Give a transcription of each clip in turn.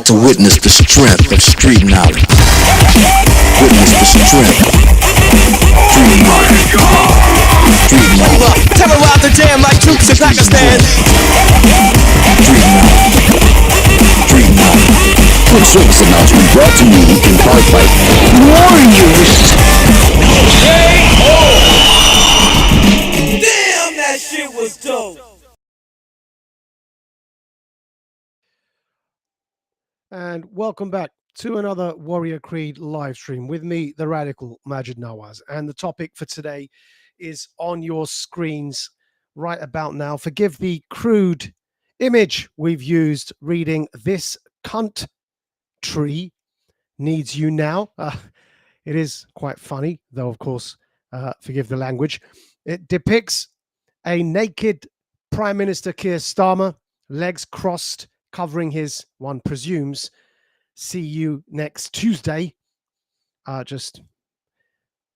about to witness the strength of street knowledge. Witness the strength. Street knowledge. Street knowledge. Terrorize the jam like troops in Pakistan. Street knowledge. Street knowledge. Quick service announcement brought to you in part by Warriors. Damn, that shit was dope. And welcome back to another Warrior Creed live stream with me, the radical Majid Nawaz. And the topic for today is on your screens right about now. Forgive the crude image we've used reading "This cunt tree needs you now." It is quite funny, though, of course, forgive the language. It depicts a naked Prime Minister Keir Starmer, legs crossed, covering his, one presumes, "See you next Tuesday." Just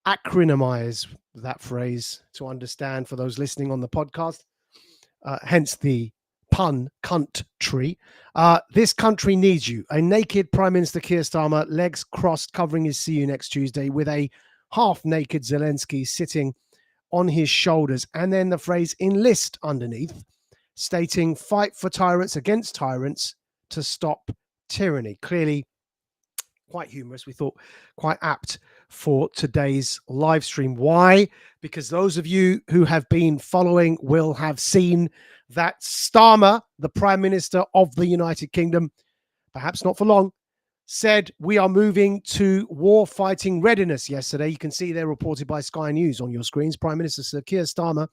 acronymize that phrase to understand for those listening on the podcast. Hence the pun, cunt tree. This country needs you. A naked Prime Minister Keir Starmer, legs crossed, covering his "See you next Tuesday," with a half-naked Zelensky sitting on his shoulders. And then the phrase "enlist" underneath, stating "fight for tyrants against tyrants to stop tyranny." Clearly quite humorous. We thought quite apt for today's live stream. Why? Because those of you who have been following will have seen that Starmer, the Prime Minister of the United Kingdom, perhaps not for long, said we are moving to war fighting readiness yesterday. You can see they're reported by Sky News on your screens. Prime Minister Sir Keir Starmer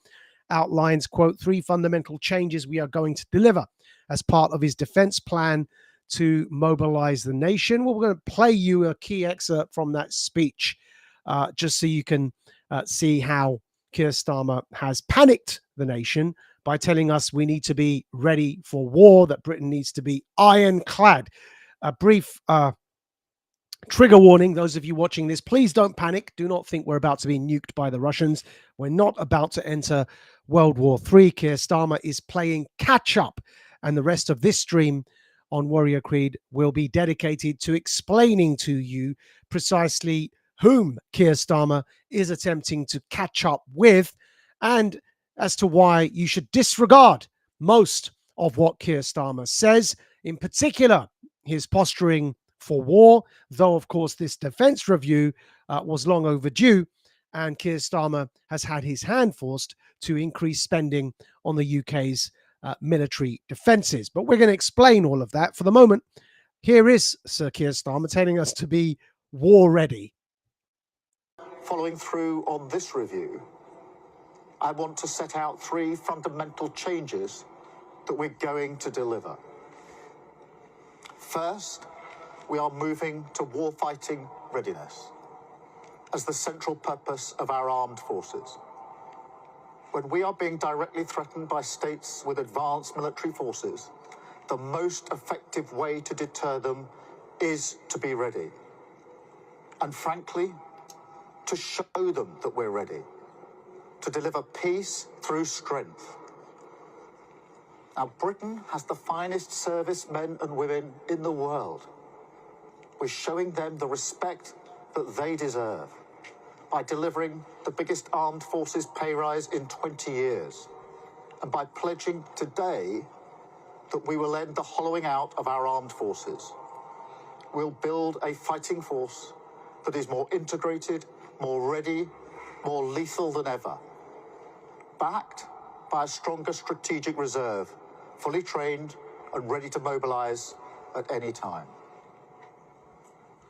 outlines, quote, 3 fundamental changes we are going to deliver as part of his defense plan to mobilize the nation. Well, we're going to play you a key excerpt from that speech, just so you can see how Keir Starmer has panicked the nation by telling us we need to be ready for war, that Britain needs to be ironclad. A brief trigger warning, those of you watching this, please don't panic. Do not think we're about to be nuked by the Russians. We're not about to enter World War III. Keir Starmer is playing catch up, and the rest of this stream on Warrior Creed will be dedicated to explaining to you precisely whom Keir Starmer is attempting to catch up with, and as to why you should disregard most of what Keir Starmer says, in particular his posturing for war, though of course this defense review was long overdue, and Keir Starmer has had his hand forced to increase spending on the UK's military defences. But we're going to explain all of that. For the moment, here is Sir Keir Starmer telling us to be war ready. Following through on this review, I want to set out 3 fundamental changes that we're going to deliver. First, we are moving to warfighting readiness as the central purpose of our armed forces. When we are being directly threatened by states with advanced military forces, the most effective way to deter them is to be ready. And frankly, to show them that we're ready, to deliver peace through strength. Now, Britain has the finest servicemen and women in the world. We're showing them the respect that they deserve by delivering the biggest armed forces pay rise in 20 years, and by pledging today that we will end the hollowing out of our armed forces. We'll build a fighting force that is more integrated, more ready, more lethal than ever, backed by a stronger strategic reserve, fully trained and ready to mobilize at any time.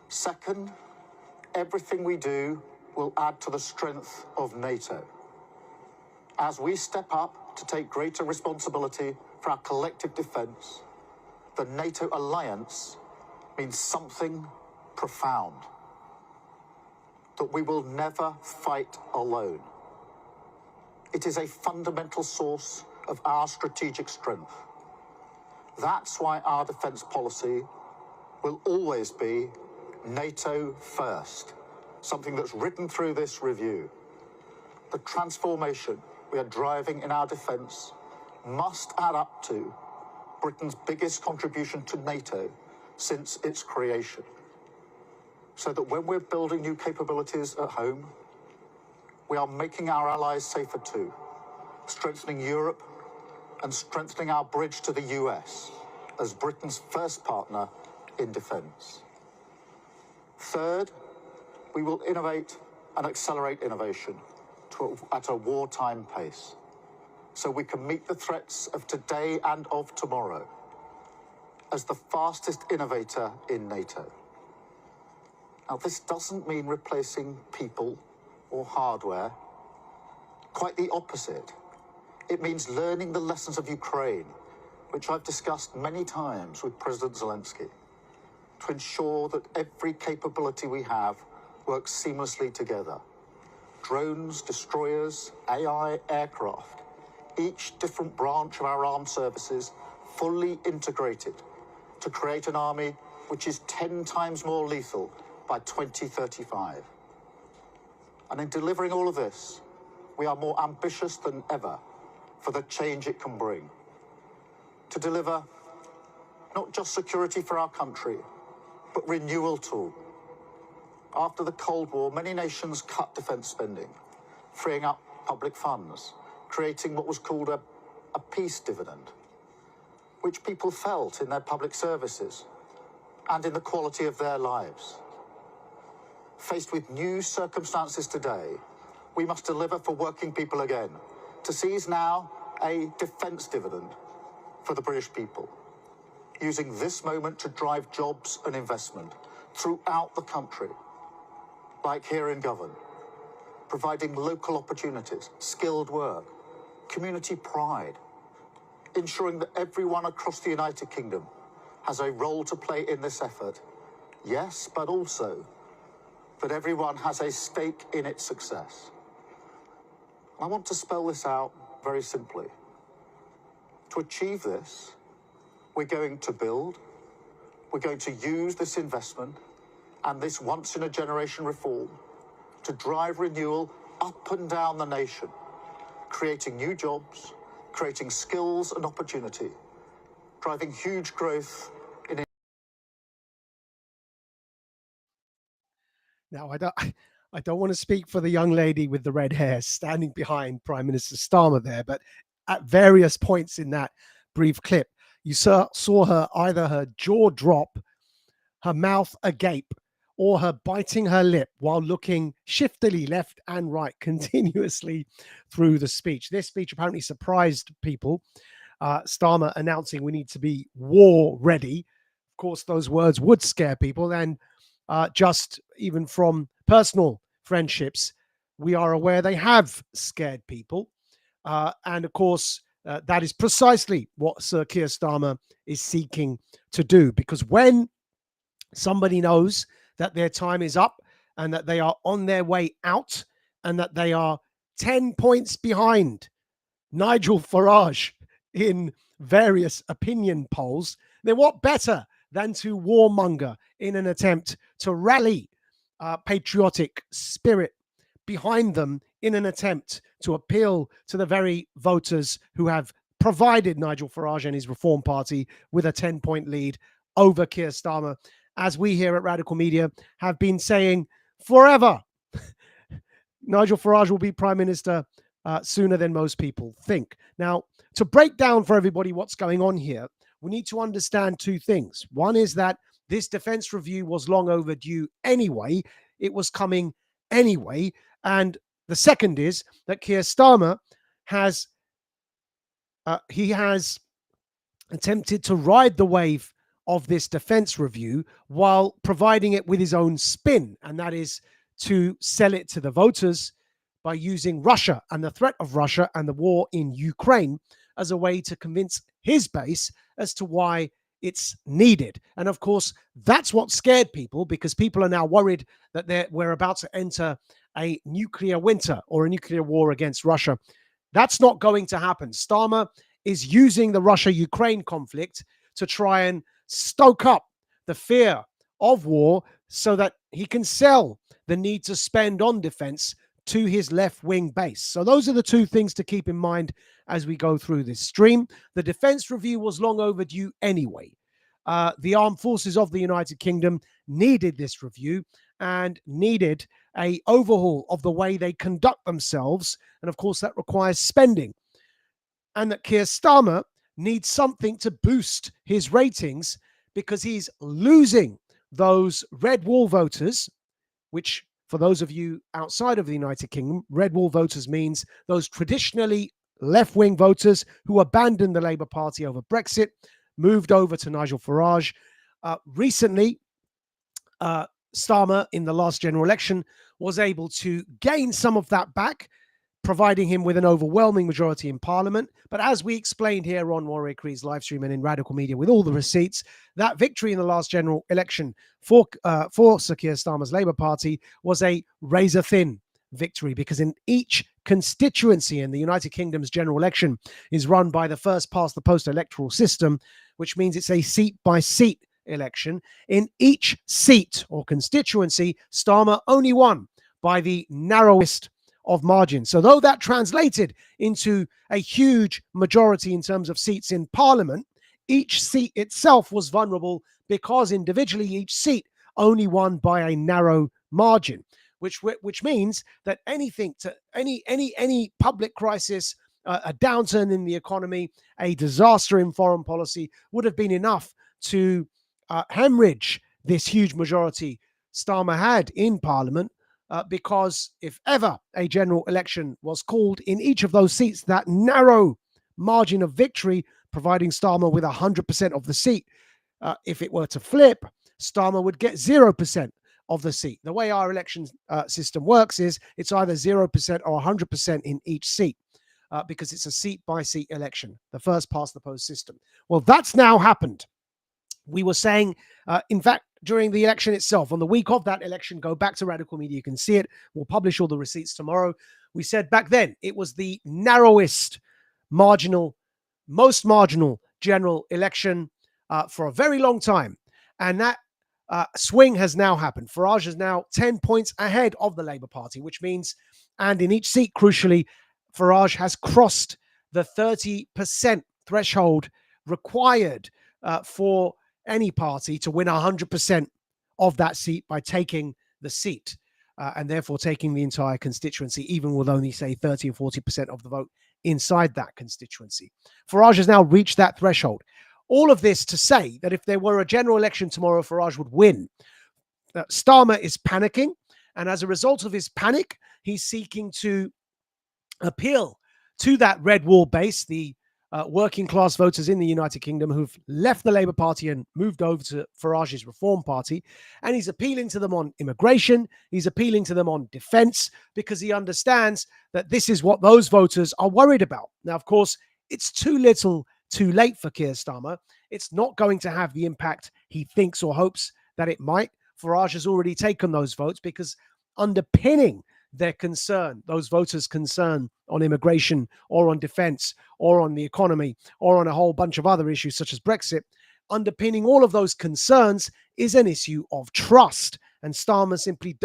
Second, everything we do will add to the strength of NATO. As we step up to take greater responsibility for our collective defense, the NATO alliance means something profound: that we will never fight alone. It is a fundamental source of our strategic strength. That's why our defense policy will always be NATO first, something that's written through this review. The transformation we are driving in our defense must add up to Britain's biggest contribution to NATO since its creation, so that when we're building new capabilities at home, we are making our allies safer too, strengthening Europe and strengthening our bridge to the US as Britain's first partner in defence. Third, we will innovate and accelerate innovation at a wartime pace, so we can meet the threats of today and of tomorrow as the fastest innovator in NATO. Now, this doesn't mean replacing people or hardware. Quite the opposite. It means learning the lessons of Ukraine, which I've discussed many times with President Zelensky, to ensure that every capability we have works seamlessly together. Drones, destroyers, AI, aircraft, each different branch of our armed services fully integrated to create an army which is 10 times more lethal by 2035. And in delivering all of this, we are more ambitious than ever for the change it can bring. To deliver not just security for our country, but renewal too. After the Cold War, many nations cut defence spending, freeing up public funds, creating what was called a peace dividend, which people felt in their public services and in the quality of their lives. Faced with new circumstances today, we must deliver for working people again, to seize now a defence dividend for the British people, using this moment to drive jobs and investment throughout the country, like here in Govan, providing local opportunities, skilled work, community pride, ensuring that everyone across the United Kingdom has a role to play in this effort, yes, but also that everyone has a stake in its success. I want to spell this out very simply. To achieve this, we're going to build, we're going to use this investment and this once-in-a-generation reform to drive renewal up and down the nation, creating new jobs, creating skills and opportunity, driving huge growth in... Now, I don't want to speak for the young lady with the red hair standing behind Prime Minister Starmer there, but at various points in that brief clip, you saw her either her jaw drop, her mouth agape, or her biting her lip while looking shiftily left and right continuously through the speech. This speech apparently surprised people. Starmer announcing we need to be war ready. Of course, those words would scare people. And just even from personal friendships, we are aware they have scared people. And of course, that is precisely what Sir Keir Starmer is seeking to do. Because when somebody knows that their time is up and that they are on their way out and that they are 10 points behind Nigel Farage in various opinion polls, then what better than to warmonger in an attempt to rally patriotic spirit behind them in an attempt to appeal to the very voters who have provided Nigel Farage and his Reform Party with a 10-point lead over Keir Starmer, as we here at Radical Media have been saying forever. Nigel Farage will be Prime Minister sooner than most people think. Now, to break down for everybody what's going on here, we need to understand two things. One is that this defense review was long overdue anyway. It was coming anyway. And the second is that Keir Starmer has attempted to ride the wave of this defense review while providing it with his own spin, and that is to sell it to the voters by using Russia and the threat of Russia and the war in Ukraine as a way to convince his base as to why it's needed. And of course, that's what scared people, because people are now worried that we're about to enter a nuclear winter or a nuclear war against Russia. That's not going to happen. Starmer is using the Russia-Ukraine conflict to try and stoke up the fear of war so that he can sell the need to spend on defense to his left-wing base. So those are the two things to keep in mind as we go through this stream. The defense review was long overdue anyway. The armed forces of the United Kingdom needed this review and needed a overhaul of the way they conduct themselves. And of course, that requires spending. And that Keir Starmer needs something to boost his ratings because he's losing those red wall voters, which for those of you outside of the United Kingdom, red wall voters means those traditionally left-wing voters who abandoned the Labour Party over Brexit, moved over to Nigel Farage. Recently, Starmer, in the last general election, was able to gain some of that back, providing him with an overwhelming majority in Parliament. But as we explained here on Warwick Reed's live stream and in Radical Media with all the receipts, that victory in the last general election for Sir Keir Starmer's Labour Party was a razor-thin victory, because in each constituency in the United Kingdom's general election is run by the first-past-the-post electoral system, which means it's a seat-by-seat election. In each seat or constituency, Starmer only won by the narrowest of margins. So though that translated into a huge majority in terms of seats in Parliament, each seat itself was vulnerable because individually each seat only won by a narrow margin, which means that anything to any public crisis, a downturn in the economy, a disaster in foreign policy would have been enough to hemorrhage this huge majority Starmer had in Parliament. Because if ever a general election was called in each of those seats, that narrow margin of victory, providing Starmer with 100% of the seat. If it were to flip, Starmer would get 0% of the seat. The way our election system works is it's either 0% or 100% in each seat, because it's a seat-by-seat election, the first-past-the-post system. Well, that's now happened. We were saying, in fact, during the election itself, on the week of that election, go back to Radical Media, you can see it. We'll publish all the receipts tomorrow. We said back then it was the narrowest, most marginal general election for a very long time. And that swing has now happened. Farage is now 10 points ahead of the Labour Party, which means, and in each seat, crucially, Farage has crossed the 30% threshold required for any party to win 100% of that seat by taking the seat and therefore taking the entire constituency, even with only, say, 30 or 40% of the vote inside that constituency. Farage has now reached that threshold. All of this to say that if there were a general election tomorrow, Farage would win. Starmer is panicking, and as a result of his panic, he's seeking to appeal to that red wall base, the working class voters in the United Kingdom who've left the Labour Party and moved over to Farage's Reform Party. And he's appealing to them on immigration. He's appealing to them on defence, because he understands that this is what those voters are worried about. Now, of course, it's too little too late for Keir Starmer. It's not going to have the impact he thinks or hopes that it might. Farage has already taken those votes, because underpinning their concern, those voters' concern on immigration or on defense or on the economy or on a whole bunch of other issues such as Brexit, underpinning all of those concerns is an issue of trust. And Starmer simply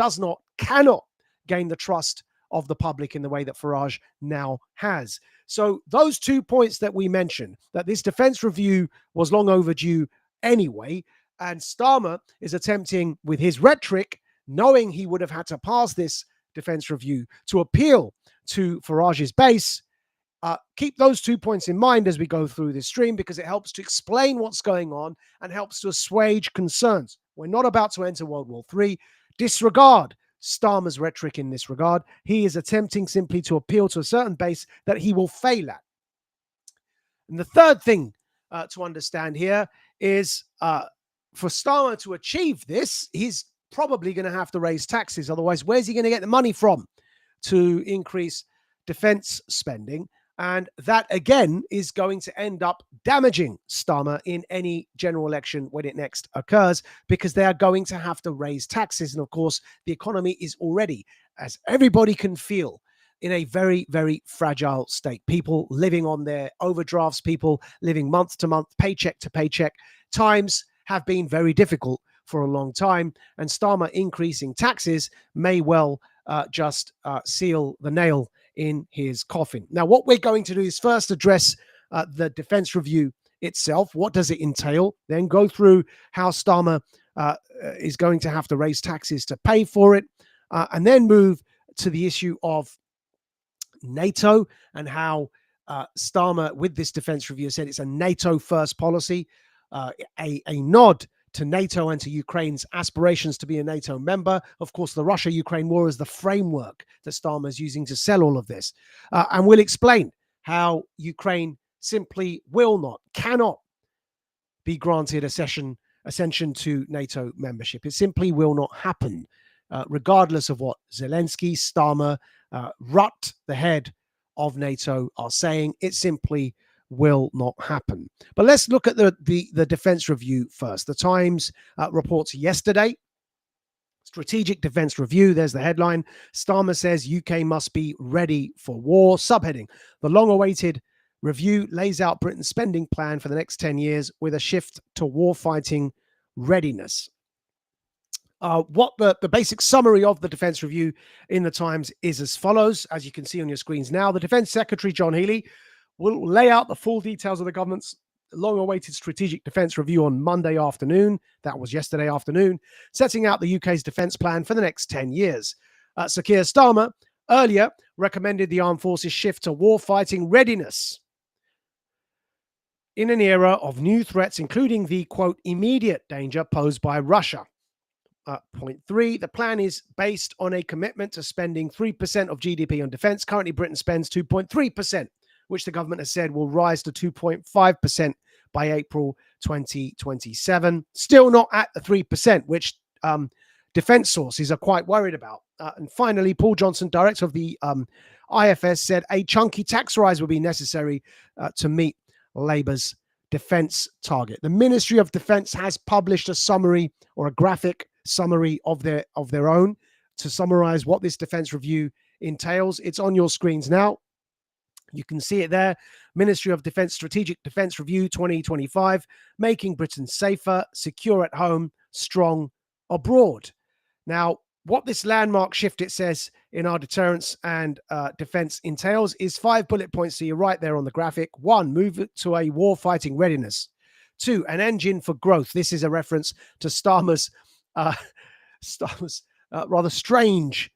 cannot gain the trust of the public in the way that Farage now has. So those 2 points that we mentioned, that this defense review was long overdue anyway, and Starmer is attempting with his rhetoric, knowing he would have had to pass this defense review to appeal to Farage's base. Keep those 2 points in mind as we go through this stream, because it helps to explain what's going on and helps to assuage concerns. We're not about to enter World War III. Disregard Starmer's rhetoric in this regard. He is attempting simply to appeal to a certain base that he will fail at. And the third thing to understand here is for Starmer to achieve this, he's probably going to have to raise taxes. Otherwise, where's he going to get the money from to increase defense spending? And that, again, is going to end up damaging Starmer in any general election when it next occurs, because they are going to have to raise taxes. And of course, the economy is already, as everybody can feel, in a very, very fragile state. People living on their overdrafts, people living month to month, paycheck to paycheck. Times have been very difficult for a long time, and Starmer increasing taxes may well just seal the nail in his coffin. Now, what we're going to do is first address the defense review itself. What does it entail? Then go through how Starmer is going to have to raise taxes to pay for it, and then move to the issue of NATO and how Starmer, with this defense review, said it's a NATO first policy, a nod to NATO and to Ukraine's aspirations to be a NATO member. Of course, the Russia-Ukraine war is the framework that Starmer is using to sell all of this. And we'll explain how Ukraine simply will not, cannot be granted ascension to NATO membership. It simply will not happen, regardless of what Zelensky, Starmer, Rutte, the head of NATO, are saying. It simply will not happen. But let's look at the defense review first. The Times reports yesterday, Strategic Defense Review, there's the headline. Starmer says UK must be ready for war. Subheading, the long-awaited review lays out Britain's spending plan for the next 10 years with a shift to warfighting readiness. What the basic summary of the defense review in the Times is as follows, as you can see on your screens now. The Defense Secretary, John Healey, will lay out the full details of the government's long-awaited strategic defense review on Monday afternoon. That was yesterday afternoon, setting out the UK's defense plan for the next 10 years. Sir Keir Starmer earlier recommended the armed forces shift to warfighting readiness in an era of new threats, including the, quote, immediate danger posed by Russia. Point 3, the plan is based on a commitment to spending 3% of GDP on defense. Currently, Britain spends 2.3%, which the government has said will rise to 2.5% by April 2027. Still not at the 3%, which defense sources are quite worried about. And finally, Paul Johnson, director of the IFS, said a chunky tax rise will be necessary to meet Labour's defense target. The Ministry of Defense has published a summary, or a graphic summary of their own, to summarize what this defense review entails. It's on your screens now. You can see it there. Ministry of Defense Strategic Defense Review 2025, making Britain safer, secure at home, strong abroad. Now, what this landmark shift, it says, in our deterrence and defense entails is 5 bullet points. So you're right there on the graphic. 1, move it to a war-fighting readiness. 2, an engine for growth. This is a reference to Starmer's rather strange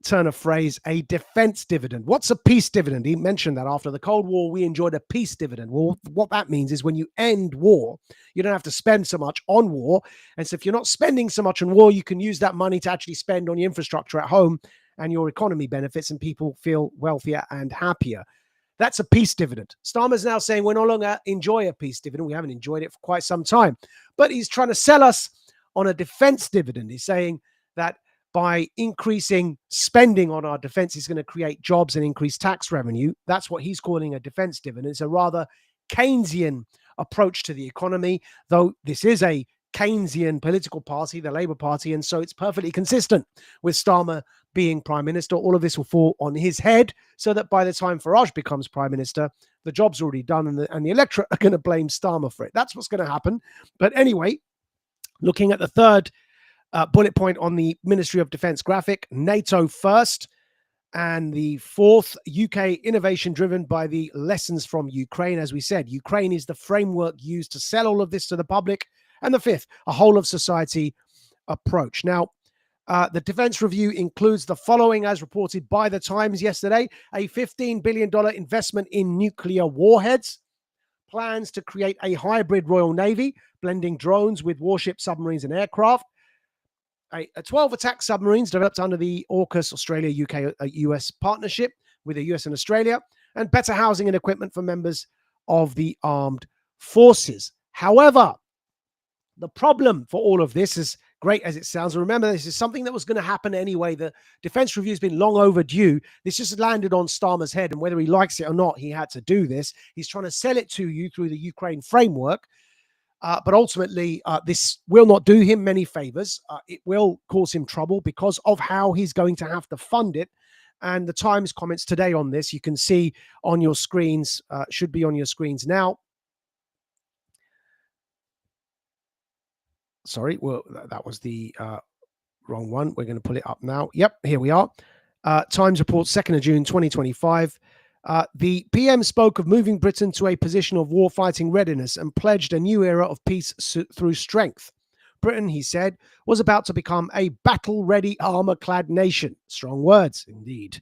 turn of phrase, a defense dividend. What's a peace dividend? He mentioned that after the Cold War, we enjoyed a peace dividend. Well, what that means is when you end war, you don't have to spend so much on war. And so if you're not spending so much on war, you can use that money to actually spend on your infrastructure at home, and your economy benefits and people feel wealthier and happier. That's a peace dividend. Starmer's now saying we're no longer enjoy a peace dividend. We haven't enjoyed it for quite some time. But he's trying to sell us on a defense dividend. He's saying that by increasing spending on our defense is going to create jobs and increase tax revenue. That's what he's calling a defense dividend. It's a rather Keynesian approach to the economy, though this is a Keynesian political party, the Labour Party, and so it's perfectly consistent with Starmer being Prime Minister. All of this will fall on his head, so that by the time Farage becomes Prime Minister, the job's already done and the electorate are going to blame Starmer for it. That's what's going to happen. But anyway, looking at the third bullet point on the Ministry of Defense graphic, NATO first. And the fourth, UK innovation driven by the lessons from Ukraine. As we said, Ukraine is the framework used to sell all of this to the public. And the fifth, a whole of society approach. Now, the defense review includes the following, as reported by the Times yesterday: a $15 billion investment in nuclear warheads, plans to create a hybrid Royal Navy, blending drones with warships, submarines, and aircraft, a 12 attack submarines developed under the AUKUS Australia, UK, US partnership with the US and Australia, and better housing and equipment for members of the armed forces. However, the problem for all of this, as great as it sounds, and remember, this is something that was going to happen anyway. The defense review has been long overdue. This just landed on Starmer's head, and whether he likes it or not, he had to do this. He's trying to sell it to you through the Ukraine framework. But ultimately, this will not do him many favors. It will cause him trouble because of how he's going to have to fund it. And the Times comments today on this, you can see on your screens, should be on your screens now. Sorry, well, that was the wrong one. We're going to pull it up now. Yep, here we are. Times reports 2nd of June, 2025. The PM spoke of moving Britain to a position of warfighting readiness and pledged a new era of peace through strength. Britain, he said, was about to become a battle-ready, armor-clad nation. Strong words, indeed.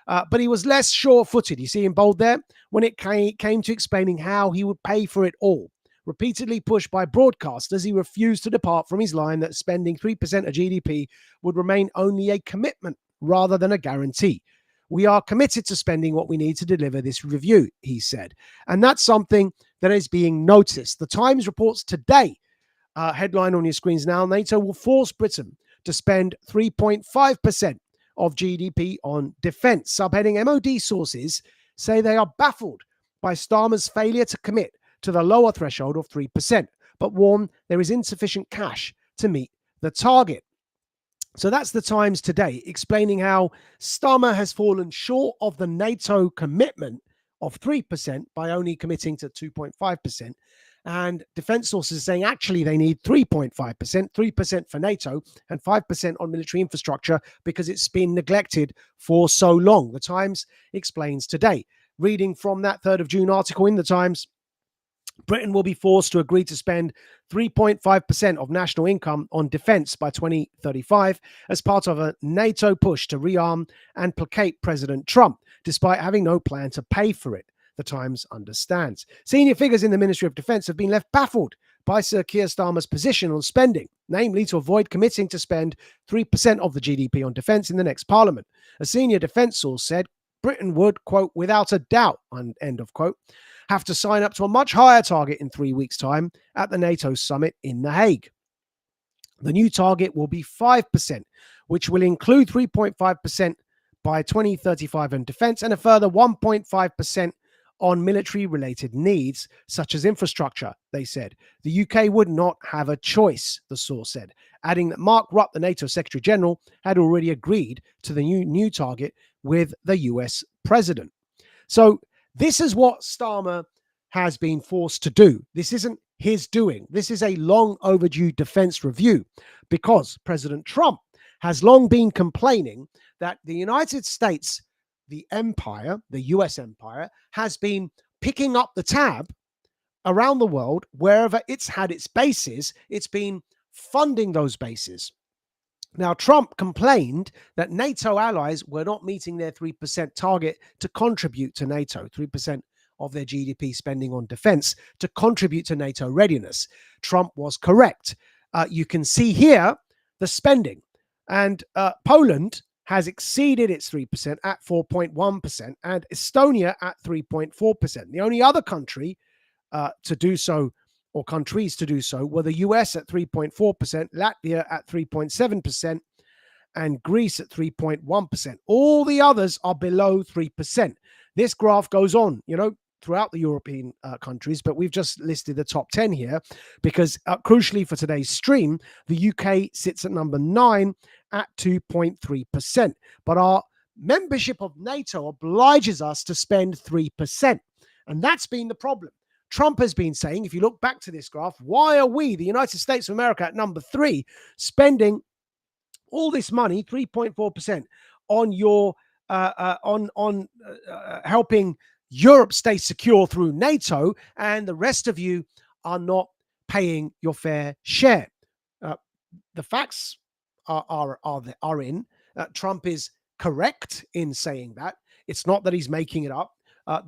But he was less sure-footed, you see in bold there, when it came to explaining how he would pay for it all. Repeatedly pushed by broadcasters, he refused to depart from his line that spending 3% of GDP would remain only a commitment rather than a guarantee. We are committed to spending what we need to deliver this review, he said. And that's something that is being noticed. The Times reports today, headline on your screens now, NATO will force Britain to spend 3.5% of GDP on defense. Subheading, MOD sources say they are baffled by Starmer's failure to commit to the lower threshold of 3%, but warn there is insufficient cash to meet the target. So that's the Times today, explaining how Starmer has fallen short of the NATO commitment of 3% by only committing to 2.5%. And defense sources saying actually they need 3.5%, 3% for NATO and 5% on military infrastructure because it's been neglected for so long. The Times explains today. Reading from that 3rd of June article in the Times, Britain will be forced to agree to spend 3.5% of national income on defense by 2035 as part of a NATO push to rearm and placate President Trump, despite having no plan to pay for it, the Times understands. Senior figures in the Ministry of Defense have been left baffled by Sir Keir Starmer's position on spending, namely to avoid committing to spend 3% of the GDP on defense in the next parliament. A senior defense source said Britain would, quote, without a doubt, end of quote, have to sign up to a much higher target in 3 weeks' time at the NATO summit in The Hague. The new target will be 5%, which will include 3.5% by 2035 on defense and a further 1.5% on military-related needs, such as infrastructure, they said. The UK would not have a choice, the source said, adding that Mark Rutte, the NATO Secretary-General, had already agreed to the new target with the US president. So this is what Starmer has been forced to do. This isn't his doing. This is a long overdue defense review because President Trump has long been complaining that the United States, the empire, the US empire, has been picking up the tab around the world wherever it's had its bases. It's been funding those bases. Now, Trump complained that NATO allies were not meeting their 3% target to contribute to NATO, 3% of their GDP spending on defense to contribute to NATO readiness. Trump was correct. You can see here the spending. And Poland has exceeded its 3% at 4.1% and Estonia at 3.4%. The only other country to do so, or countries to do so, were the US at 3.4%, Latvia at 3.7%, and Greece at 3.1%. All the others are below 3%. This graph goes on, throughout the European countries, but we've just listed the top 10 here because crucially for today's stream, the UK sits at number 9 at 2.3%. But our membership of NATO obliges us to spend 3%. And that's been the problem. Trump has been saying, if you look back to this graph, why are we, the United States of America, at number 3, spending all this money, 3.4%, on your helping Europe stay secure through NATO, and the rest of you are not paying your fair share? The facts are in. Trump is correct in saying that. It's not that he's making it up.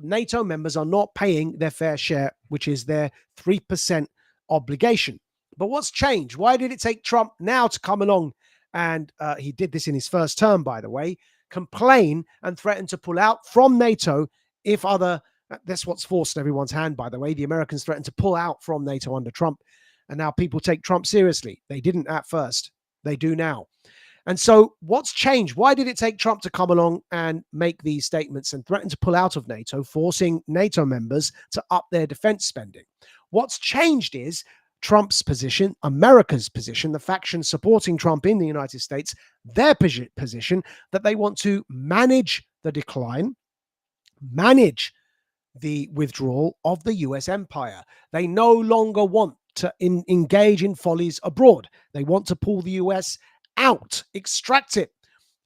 NATO members are not paying their fair share, which is their 3% obligation. But what's changed? Why did it take Trump now to come along, and he did this in his first term, by the way, complain and threaten to pull out from NATO if that's what's forced everyone's hand, by the way. The Americans threatened to pull out from NATO under Trump, and now people take Trump seriously. They didn't at first. They do now. And so what's changed? Why did it take Trump to come along and make these statements and threaten to pull out of NATO, forcing NATO members to up their defense spending? What's changed is Trump's position, America's position, the faction supporting Trump in the United States, their position that they want to manage the decline, manage the withdrawal of the US empire. They no longer want to engage in follies abroad. They want to pull the US out, extract it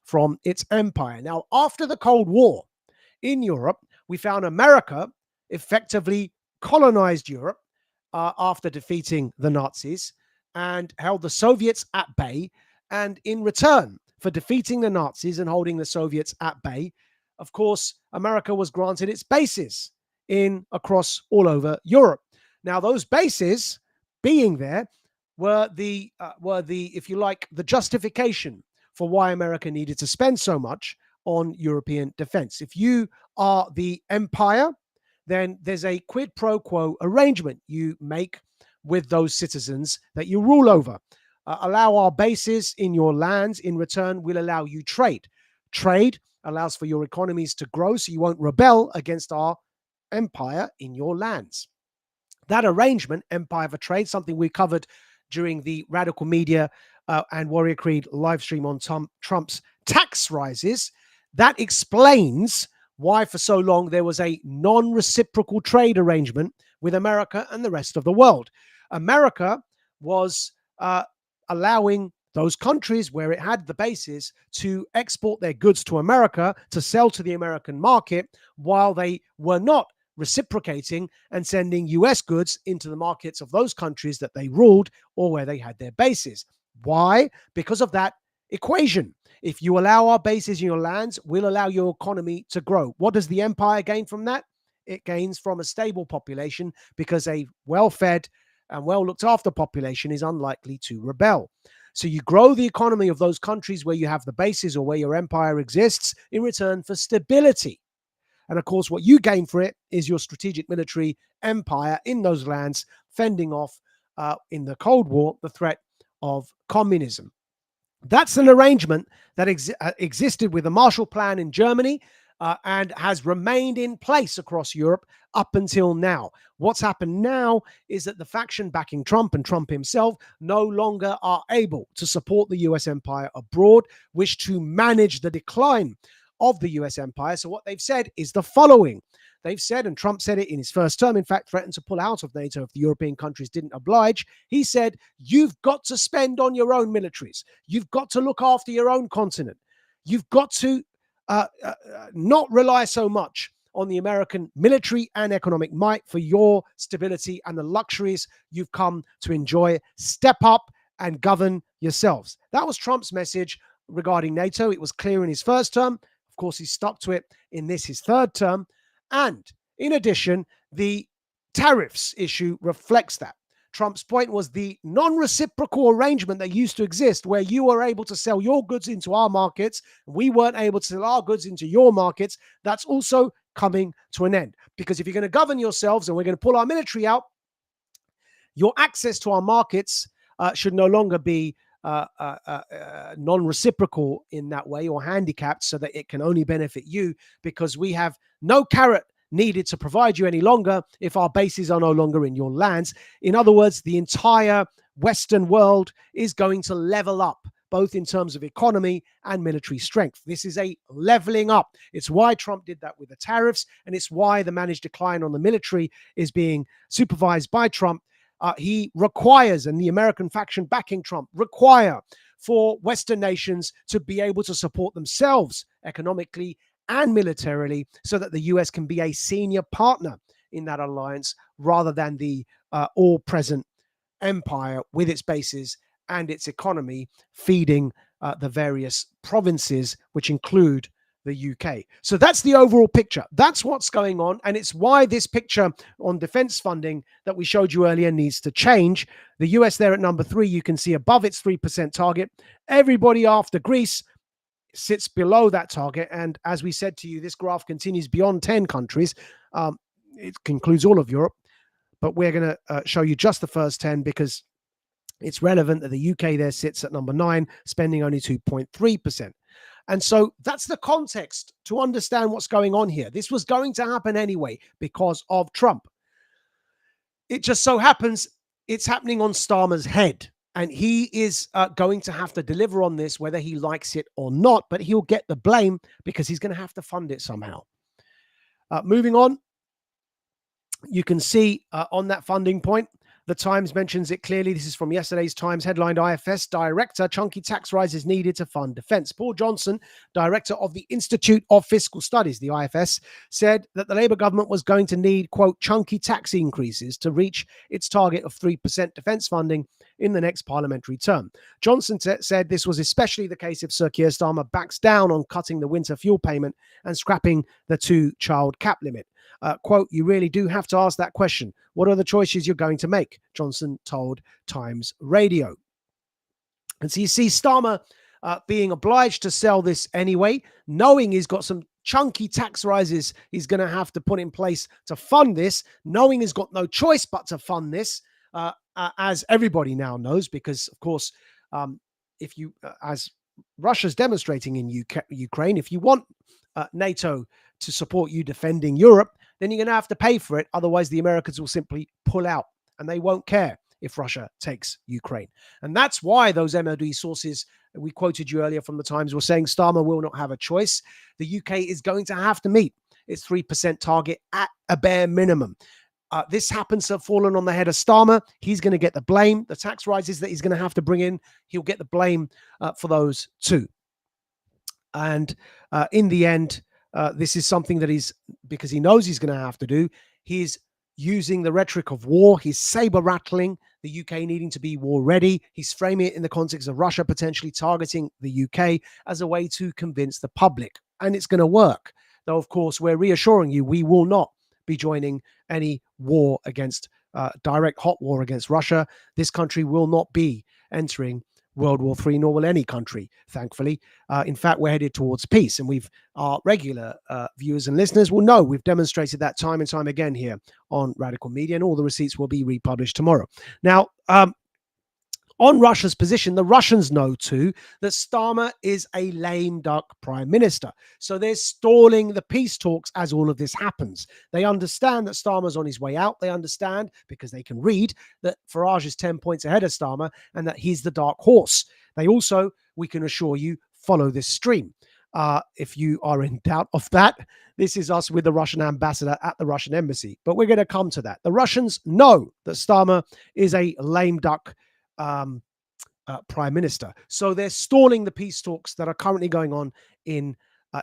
from its empire. Now, after the Cold War in Europe, we found America effectively colonized Europe after defeating the Nazis and held the Soviets at bay. And in return for defeating the Nazis and holding the Soviets at bay, of course, America was granted its bases across all over Europe. Now, those bases being there were the if you like, the justification for why America needed to spend so much on European defense. If you are the empire, then there's a quid pro quo arrangement you make with those citizens that you rule over. Allow our bases in your lands. In return, we'll allow you trade. Trade allows for your economies to grow so you won't rebel against our empire in your lands. That arrangement, Empire for Trade, something we covered during the Radical Media and Warrior Creed live stream on Trump's tax rises, that explains why for so long there was a non-reciprocal trade arrangement with America and the rest of the world. America was allowing those countries where it had the bases to export their goods to America to sell to the American market, while they were not reciprocating and sending US goods into the markets of those countries that they ruled or where they had their bases. Why? Because of that equation. If you allow our bases in your lands, we'll allow your economy to grow. What does the empire gain from that? It gains from a stable population, because a well-fed and well-looked after population is unlikely to rebel. So you grow the economy of those countries where you have the bases or where your empire exists in return for stability. And of course, what you gain for it is your strategic military empire in those lands, fending off in the Cold War the threat of communism. That's an arrangement that existed with the Marshall Plan in Germany and has remained in place across Europe up until now. What's happened now is that the faction backing Trump and Trump himself no longer are able to support the US empire abroad, wish to manage the decline of the US empire. So what they've said is the following. They've said, and Trump said it in his first term, in fact, threatened to pull out of NATO if the European countries didn't oblige. He said, you've got to spend on your own militaries. You've got to look after your own continent. You've got to not rely so much on the American military and economic might for your stability and the luxuries you've come to enjoy. Step up and govern yourselves. That was Trump's message regarding NATO. It was clear in his first term. Of course, he stuck to it in his third term. And in addition, the tariffs issue reflects that. Trump's point was the non-reciprocal arrangement that used to exist, where you were able to sell your goods into our markets, we weren't able to sell our goods into your markets. That's also coming to an end. Because if you're going to govern yourselves and we're going to pull our military out, your access to our markets should no longer be non-reciprocal in that way, or handicapped, so that it can only benefit you, because we have no carrot needed to provide you any longer if our bases are no longer in your lands. In other words, the entire Western world is going to level up, both in terms of economy and military strength. This is a leveling up. It's why Trump did that with the tariffs, and it's why the managed decline on the military is being supervised by Trump. He requires, and the American faction backing Trump require, for Western nations to be able to support themselves economically and militarily, so that the US can be a senior partner in that alliance, rather than the all-present empire with its bases and its economy feeding the various provinces, which include the UK. So that's the overall picture. That's what's going on. And it's why this picture on defense funding that we showed you earlier needs to change. The US there at number 3, you can see above its 3% target. Everybody after Greece sits below that target. And as we said to you, this graph continues beyond 10 countries. It concludes all of Europe. But we're going to show you just the first 10, because it's relevant that the UK there sits at number 9, spending only 2.3%. And so that's the context to understand what's going on here. This was going to happen anyway because of Trump. It just so happens it's happening on Starmer's head. And he is going to have to deliver on this, whether he likes it or not. But he'll get the blame because he's going to have to fund it somehow. Moving on, you can see on that funding point, The Times mentions it clearly. This is from yesterday's Times, headlined IFS Director, chunky tax rises needed to fund defense. Paul Johnson, Director of the Institute of Fiscal Studies, the IFS, said that the Labour government was going to need, quote, chunky tax increases to reach its target of 3% defense funding in the next parliamentary term. Johnson said this was especially the case if Sir Keir Starmer backs down on cutting the winter fuel payment and scrapping the 2-child cap limit. Quote, you really do have to ask that question. What are the choices you're going to make? Johnson told Times Radio. And so you see Starmer being obliged to sell this anyway, knowing he's got some chunky tax rises he's going to have to put in place to fund this, knowing he's got no choice but to fund this, as everybody now knows, because, of course, if you, as Russia's demonstrating in Ukraine, if you want NATO to support you defending Europe, then you're going to have to pay for it. Otherwise, the Americans will simply pull out, and they won't care if Russia takes Ukraine. And that's why those MOD sources we quoted you earlier from the Times were saying Starmer will not have a choice. The UK is going to have to meet its 3% target at a bare minimum. This happens to have fallen on the head of Starmer. He's going to get the blame. The tax rises that he's going to have to bring in, he'll get the blame for those too. And in the end, this is something that he's, because he knows he's going to have to do, he's using the rhetoric of war. He's saber rattling the UK needing to be war ready. He's framing it in the context of Russia potentially targeting the UK as a way to convince the public. And it's going to work. Though, of course, we're reassuring you, we will not be joining any war against, direct hot war against Russia. This country will not be entering World War III, nor will any country, thankfully. In fact, we're headed towards peace. And our regular viewers and listeners will know we've demonstrated that time and time again here on Radical Media, and all the receipts will be republished tomorrow. Now, on Russia's position, the Russians know too that Starmer is a lame duck prime minister. So they're stalling the peace talks as all of this happens. They understand that Starmer's on his way out. They understand, because they can read, that Farage is 10 points ahead of Starmer and that he's the dark horse. They also, we can assure you, follow this stream. If you are in doubt of that, this is us with the Russian ambassador at the Russian embassy. But we're going to come to that. The Russians know that Starmer is a lame duck prime minister. So they're stalling the peace talks that are currently going on in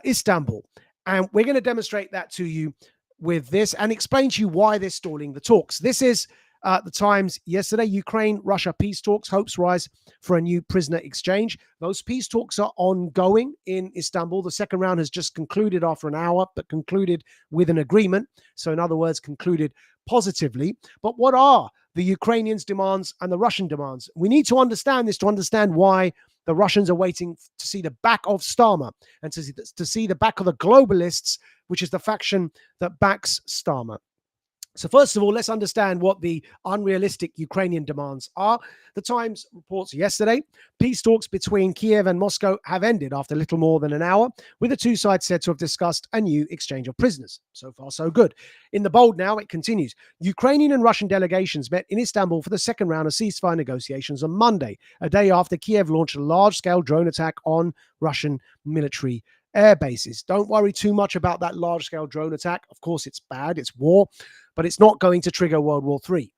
Istanbul. And we're going to demonstrate that to you with this and explain to you why they're stalling the talks. This is the Times yesterday. Ukraine-Russia peace talks, hopes rise for a new prisoner exchange. Those peace talks are ongoing in Istanbul. The second round has just concluded after an hour, but concluded with an agreement. So in other words, concluded positively. But what are the Ukrainians' demands and the Russian demands? We need to understand this to understand why the Russians are waiting to see the back of Starmer and to see the back of the globalists, which is the faction that backs Starmer. So first of all, let's understand what the unrealistic Ukrainian demands are. The Times reports yesterday, peace talks between Kiev and Moscow have ended after little more than an hour, with the two sides said to have discussed a new exchange of prisoners. So far, so good. In the bold now, it continues. Ukrainian and Russian delegations met in Istanbul for the second round of ceasefire negotiations on Monday, a day after Kiev launched a large-scale drone attack on Russian military air bases. Don't worry too much about that large-scale drone attack. Of course, it's bad. It's war. But it's not going to trigger World War III.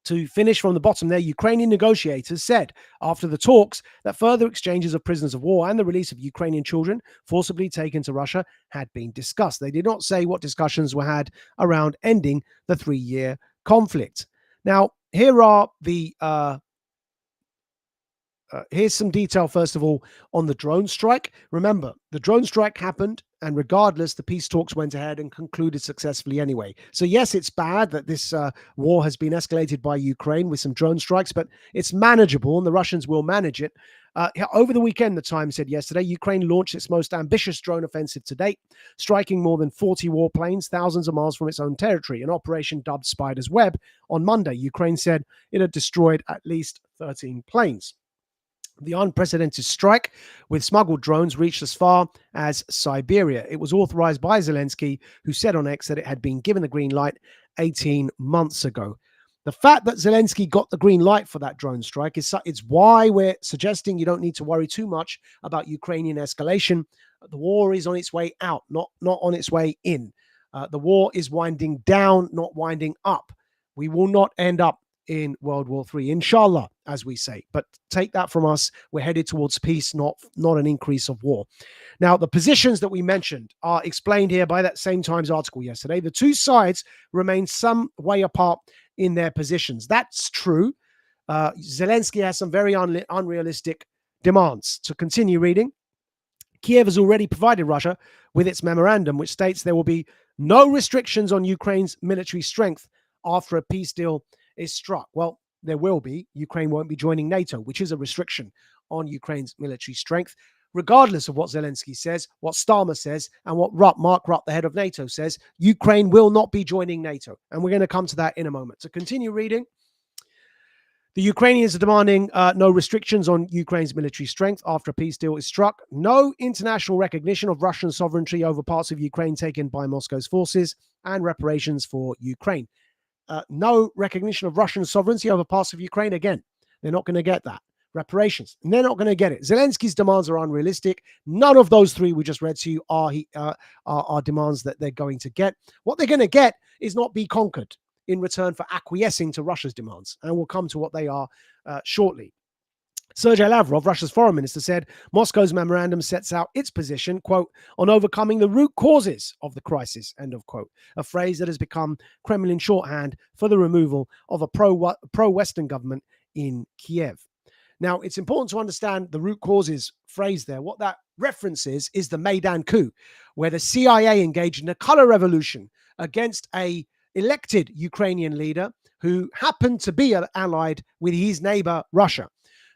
To finish from the bottom there, Ukrainian negotiators said after the talks that further exchanges of prisoners of war and the release of Ukrainian children forcibly taken to Russia had been discussed. They did not say what discussions were had around ending the 3-year conflict. Now, here are the here's some detail, first of all, on the drone strike. Remember, the drone strike happened, and regardless, the peace talks went ahead and concluded successfully anyway. So yes, it's bad that this war has been escalated by Ukraine with some drone strikes, but it's manageable, and the Russians will manage it. Over the weekend, the Times said yesterday, Ukraine launched its most ambitious drone offensive to date, striking more than 40 warplanes thousands of miles from its own territory, an operation dubbed Spider's Web. On Monday, Ukraine said it had destroyed at least 13 planes. The unprecedented strike with smuggled drones reached as far as Siberia. It was authorized by Zelensky, who said on X that it had been given the green light 18 months ago. The fact that Zelensky got the green light for that drone strike is why we're suggesting you don't need to worry too much about Ukrainian escalation. The war is on its way out, not on its way in. The war is winding down, not winding up. We will not end up in World War III, inshallah, as we say. But take that from us. We're headed towards peace, not an increase of war. Now, the positions that we mentioned are explained here by that same Times article yesterday. The two sides remain some way apart in their positions. That's true. Zelensky has some very unrealistic demands. To continue reading, Kiev has already provided Russia with its memorandum, which states there will be no restrictions on Ukraine's military strength after a peace deal is struck. Well, there will be. Ukraine won't be joining NATO, which is a restriction on Ukraine's military strength. Regardless of what Zelensky says, what Starmer says, and what Mark Rutte, the head of NATO, says, Ukraine will not be joining NATO. And we're going to come to that in a moment. To continue reading, the Ukrainians are demanding no restrictions on Ukraine's military strength after a peace deal is struck, no international recognition of Russian sovereignty over parts of Ukraine taken by Moscow's forces, and reparations for Ukraine. No recognition of Russian sovereignty over parts of Ukraine. Again, they're not going to get that. Reparations, and they're not going to get it. Zelensky's demands are unrealistic. None of those three we just read to you are demands that they're going to get. What they're going to get is not be conquered in return for acquiescing to Russia's demands. And we'll come to what they are shortly. Sergei Lavrov, Russia's foreign minister, said Moscow's memorandum sets out its position, quote, on overcoming the root causes of the crisis, end of quote, a phrase that has become Kremlin shorthand for the removal of a pro-Western government in Kiev. Now, it's important to understand the root causes phrase there. What that references is the Maidan coup, where the CIA engaged in a color revolution against a elected Ukrainian leader who happened to be allied with his neighbor, Russia.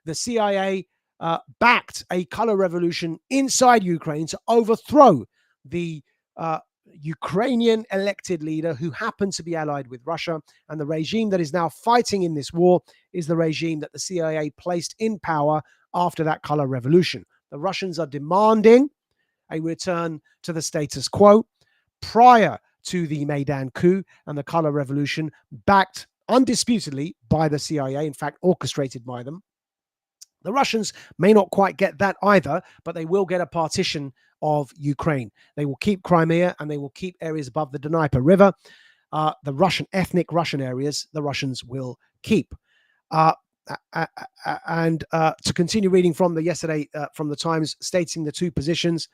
The CIA backed a color revolution inside Ukraine to overthrow the Ukrainian elected leader who happened to be allied with Russia. And the regime that is now fighting in this war is the regime that the CIA placed in power after that color revolution. The Russians are demanding a return to the status quo prior to the Maidan coup and the color revolution, backed undisputedly by the CIA, in fact, orchestrated by them. The Russians may not quite get that either, but they will get a partition of Ukraine. They will keep Crimea and they will keep areas above the Dnieper River. The Russian ethnic Russian areas, the Russians will keep. And to continue reading from the yesterday from the Times, stating the two positions,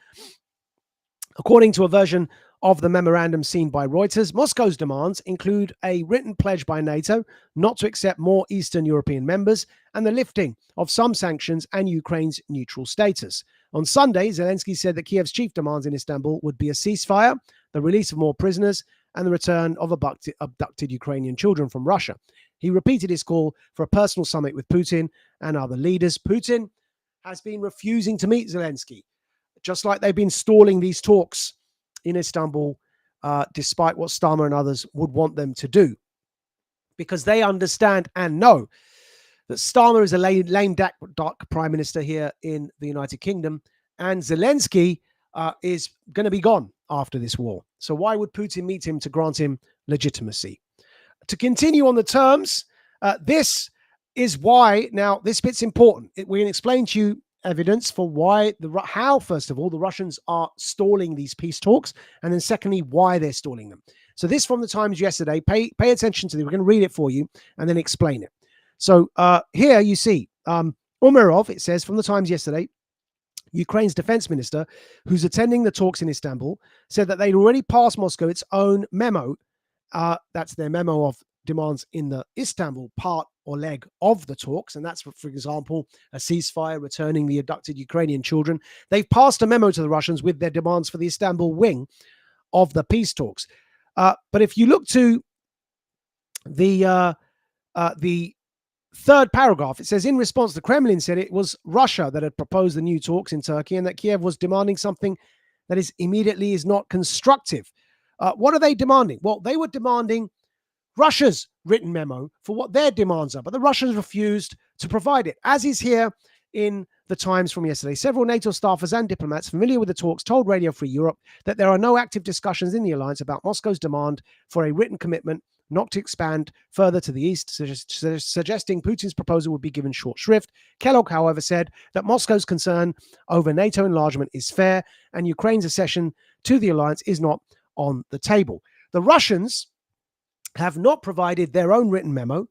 according to a version of the memorandum seen by Reuters, Moscow's demands include a written pledge by NATO not to accept more Eastern European members and the lifting of some sanctions and Ukraine's neutral status. On Sunday, Zelensky said that Kiev's chief demands in Istanbul would be a ceasefire, the release of more prisoners, and the return of abducted Ukrainian children from Russia. He repeated his call for a personal summit with Putin and other leaders. Putin has been refusing to meet Zelensky, just like they've been stalling these talks in Istanbul, despite what Starmer and others would want them to do, because they understand and know that Starmer is a lame duck prime minister here in the United Kingdom, and Zelensky is going to be gone after this war. So why would Putin meet him to grant him legitimacy? To continue on the terms, this is why, now this bit's important. We can explain to you evidence for how, first of all, the Russians are stalling these peace talks, and then secondly, why they're stalling them. So this from the Times yesterday, pay attention to this. We're going to read it for you and then explain it. So here you see Umerov, it says from the Times yesterday, Ukraine's defense minister, who's attending the talks in Istanbul, said that they'd already passed Moscow its own memo. That's their memo of demands in the Istanbul part or leg of the talks. And that's, for example, a ceasefire, returning the abducted Ukrainian children. They've passed a memo to the Russians with their demands for the Istanbul wing of the peace talks. But if you look to the third paragraph, it says, in response, the Kremlin said it was Russia that had proposed the new talks in Turkey and that Kiev was demanding something that is not constructive. What are they demanding? Well, they were demanding Russia's written memo for what their demands are, but the Russians refused to provide it, as is here in the Times from yesterday. Several NATO staffers and diplomats familiar with the talks told Radio Free Europe that there are no active discussions in the alliance about Moscow's demand for a written commitment not to expand further to the east, suggesting Putin's proposal would be given short shrift. Kellogg, however, said that Moscow's concern over NATO enlargement is fair and Ukraine's accession to the alliance is not on the table. The Russians have not provided their own written memo.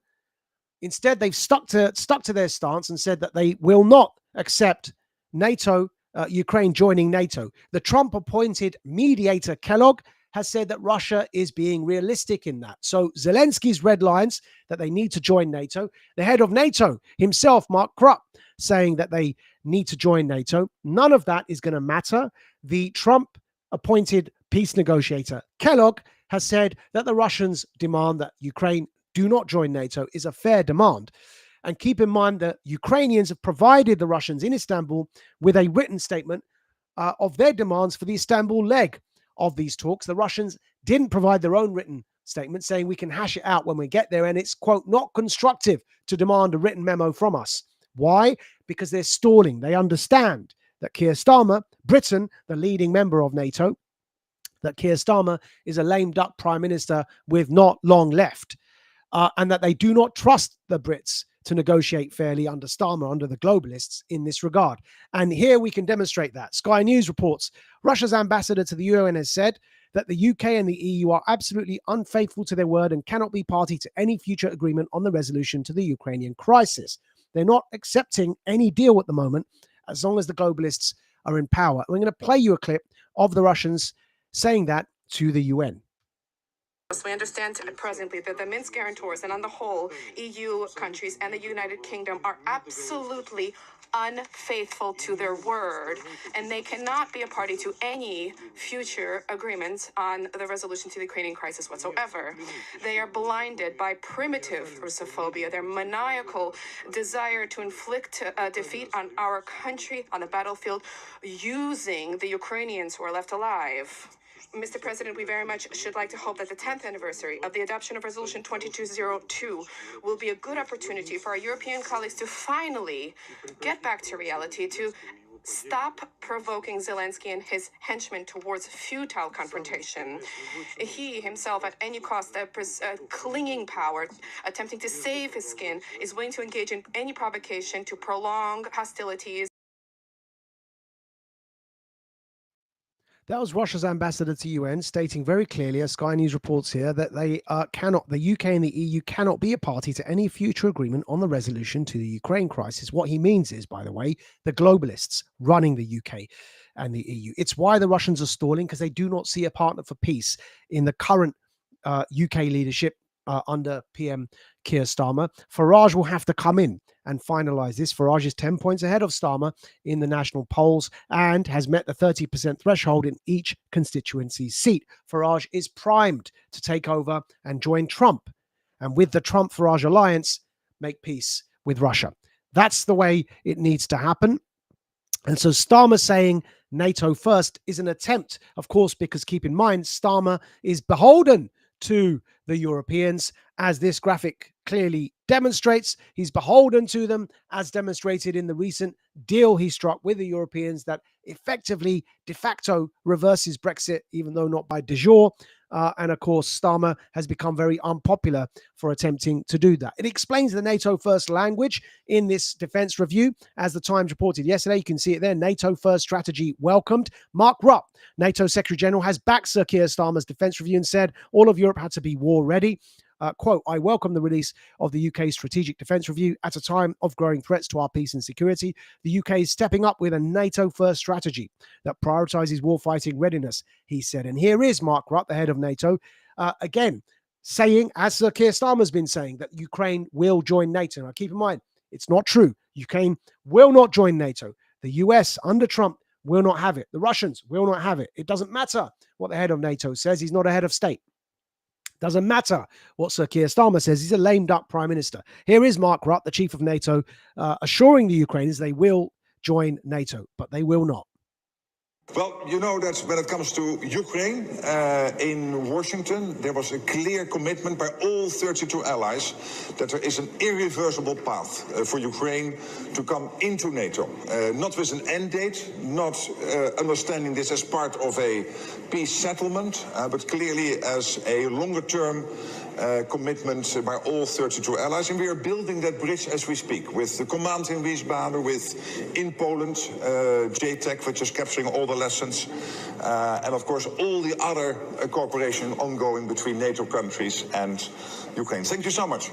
Instead, they've stuck to their stance and said that they will not accept NATO, Ukraine joining NATO. The Trump-appointed mediator Kellogg has said that Russia is being realistic in that. So Zelensky's red lines that they need to join NATO. The head of NATO himself, Mark Rutte, saying that they need to join NATO. None of that is going to matter. The Trump-appointed peace negotiator Kellogg has said that the Russians demand that Ukraine do not join NATO is a fair demand. And keep in mind that Ukrainians have provided the Russians in Istanbul with a written statement of their demands for the Istanbul leg of these talks. The Russians didn't provide their own written statement saying we can hash it out when we get there. And it's, quote, not constructive to demand a written memo from us. Why? Because they're stalling. They understand that Keir Starmer, Britain, the leading member of NATO, that Keir Starmer is a lame duck prime minister with not long left. And that they do not trust the Brits to negotiate fairly under Starmer, under the globalists in this regard. And here we can demonstrate that. Sky News reports Russia's ambassador to the UN has said that the UK and the EU are absolutely unfaithful to their word and cannot be party to any future agreement on the resolution to the Ukrainian crisis. They're not accepting any deal at the moment as long as the globalists are in power. We're going to play you a clip of the Russians saying that to the UN. We understand presently that the Minsk guarantors and on the whole EU countries and the United Kingdom are absolutely unfaithful to their word, and they cannot be a party to any future agreements on the resolution to the Ukrainian crisis whatsoever. They are blinded by primitive Russophobia, their maniacal desire to inflict defeat on our country on the battlefield using the Ukrainians who are left alive. Mr. President, we very much should like to hope that the 10th anniversary of the adoption of Resolution 2202 will be a good opportunity for our European colleagues to finally get back to reality, to stop provoking Zelensky and his henchmen towards futile confrontation. He himself, at any cost, clinging power, attempting to save his skin, is willing to engage in any provocation to prolong hostilities. That was Russia's ambassador to UN stating very clearly, as Sky News reports here, that the UK and the EU cannot be a party to any future agreement on the resolution to the Ukraine crisis. What he means is, by the way, the globalists running the UK and the EU. It's why the Russians are stalling, because they do not see a partner for peace in the current UK leadership under PM Keir Starmer. Farage will have to come in and finalize this. Farage is 10 points ahead of Starmer in the national polls and has met the 30% threshold in each constituency seat. Farage is primed to take over and join Trump. And with the Trump-Farage alliance, make peace with Russia. That's the way it needs to happen. And so Starmer saying NATO first is an attempt, of course, because keep in mind, Starmer is beholden to the Europeans, as this graphic clearly demonstrates. He's beholden to them, as demonstrated in the recent deal he struck with the Europeans that effectively, de facto, reverses Brexit, even though not by de jure. And of course, Starmer has become very unpopular for attempting to do that. It explains the NATO first language in this defense review. As the Times reported yesterday, you can see it there, NATO first strategy welcomed. Mark Rutte, NATO Secretary General, has backed Sir Keir Starmer's defense review and said all of Europe had to be war ready. Quote, I welcome the release of the UK's Strategic Defence Review at a time of growing threats to our peace and security. The UK is stepping up with a NATO-first strategy that prioritises warfighting readiness, he said. And here is Mark Rutte, the head of NATO, again, saying, as Sir Keir Starmer's been saying, that Ukraine will join NATO. Now, keep in mind, it's not true. Ukraine will not join NATO. The US, under Trump, will not have it. The Russians will not have it. It doesn't matter what the head of NATO says. He's not a head of state. Doesn't matter what Sir Keir Starmer says. He's a lame duck prime minister. Here is Mark Rutte, the chief of NATO, assuring the Ukrainians they will join NATO, but they will not. Well, you know that when it comes to Ukraine, in Washington, there was a clear commitment by all 32 allies that there is an irreversible path for Ukraine to come into NATO. Not with an end date, not understanding this as part of a peace settlement, but clearly as a longer-term commitment by all 32 allies, and we are building that bridge as we speak, with the command in Wiesbaden, with in Poland, JTAC, which is capturing all the lessons, and of course all the other cooperation ongoing between NATO countries and Ukraine. Thank you so much.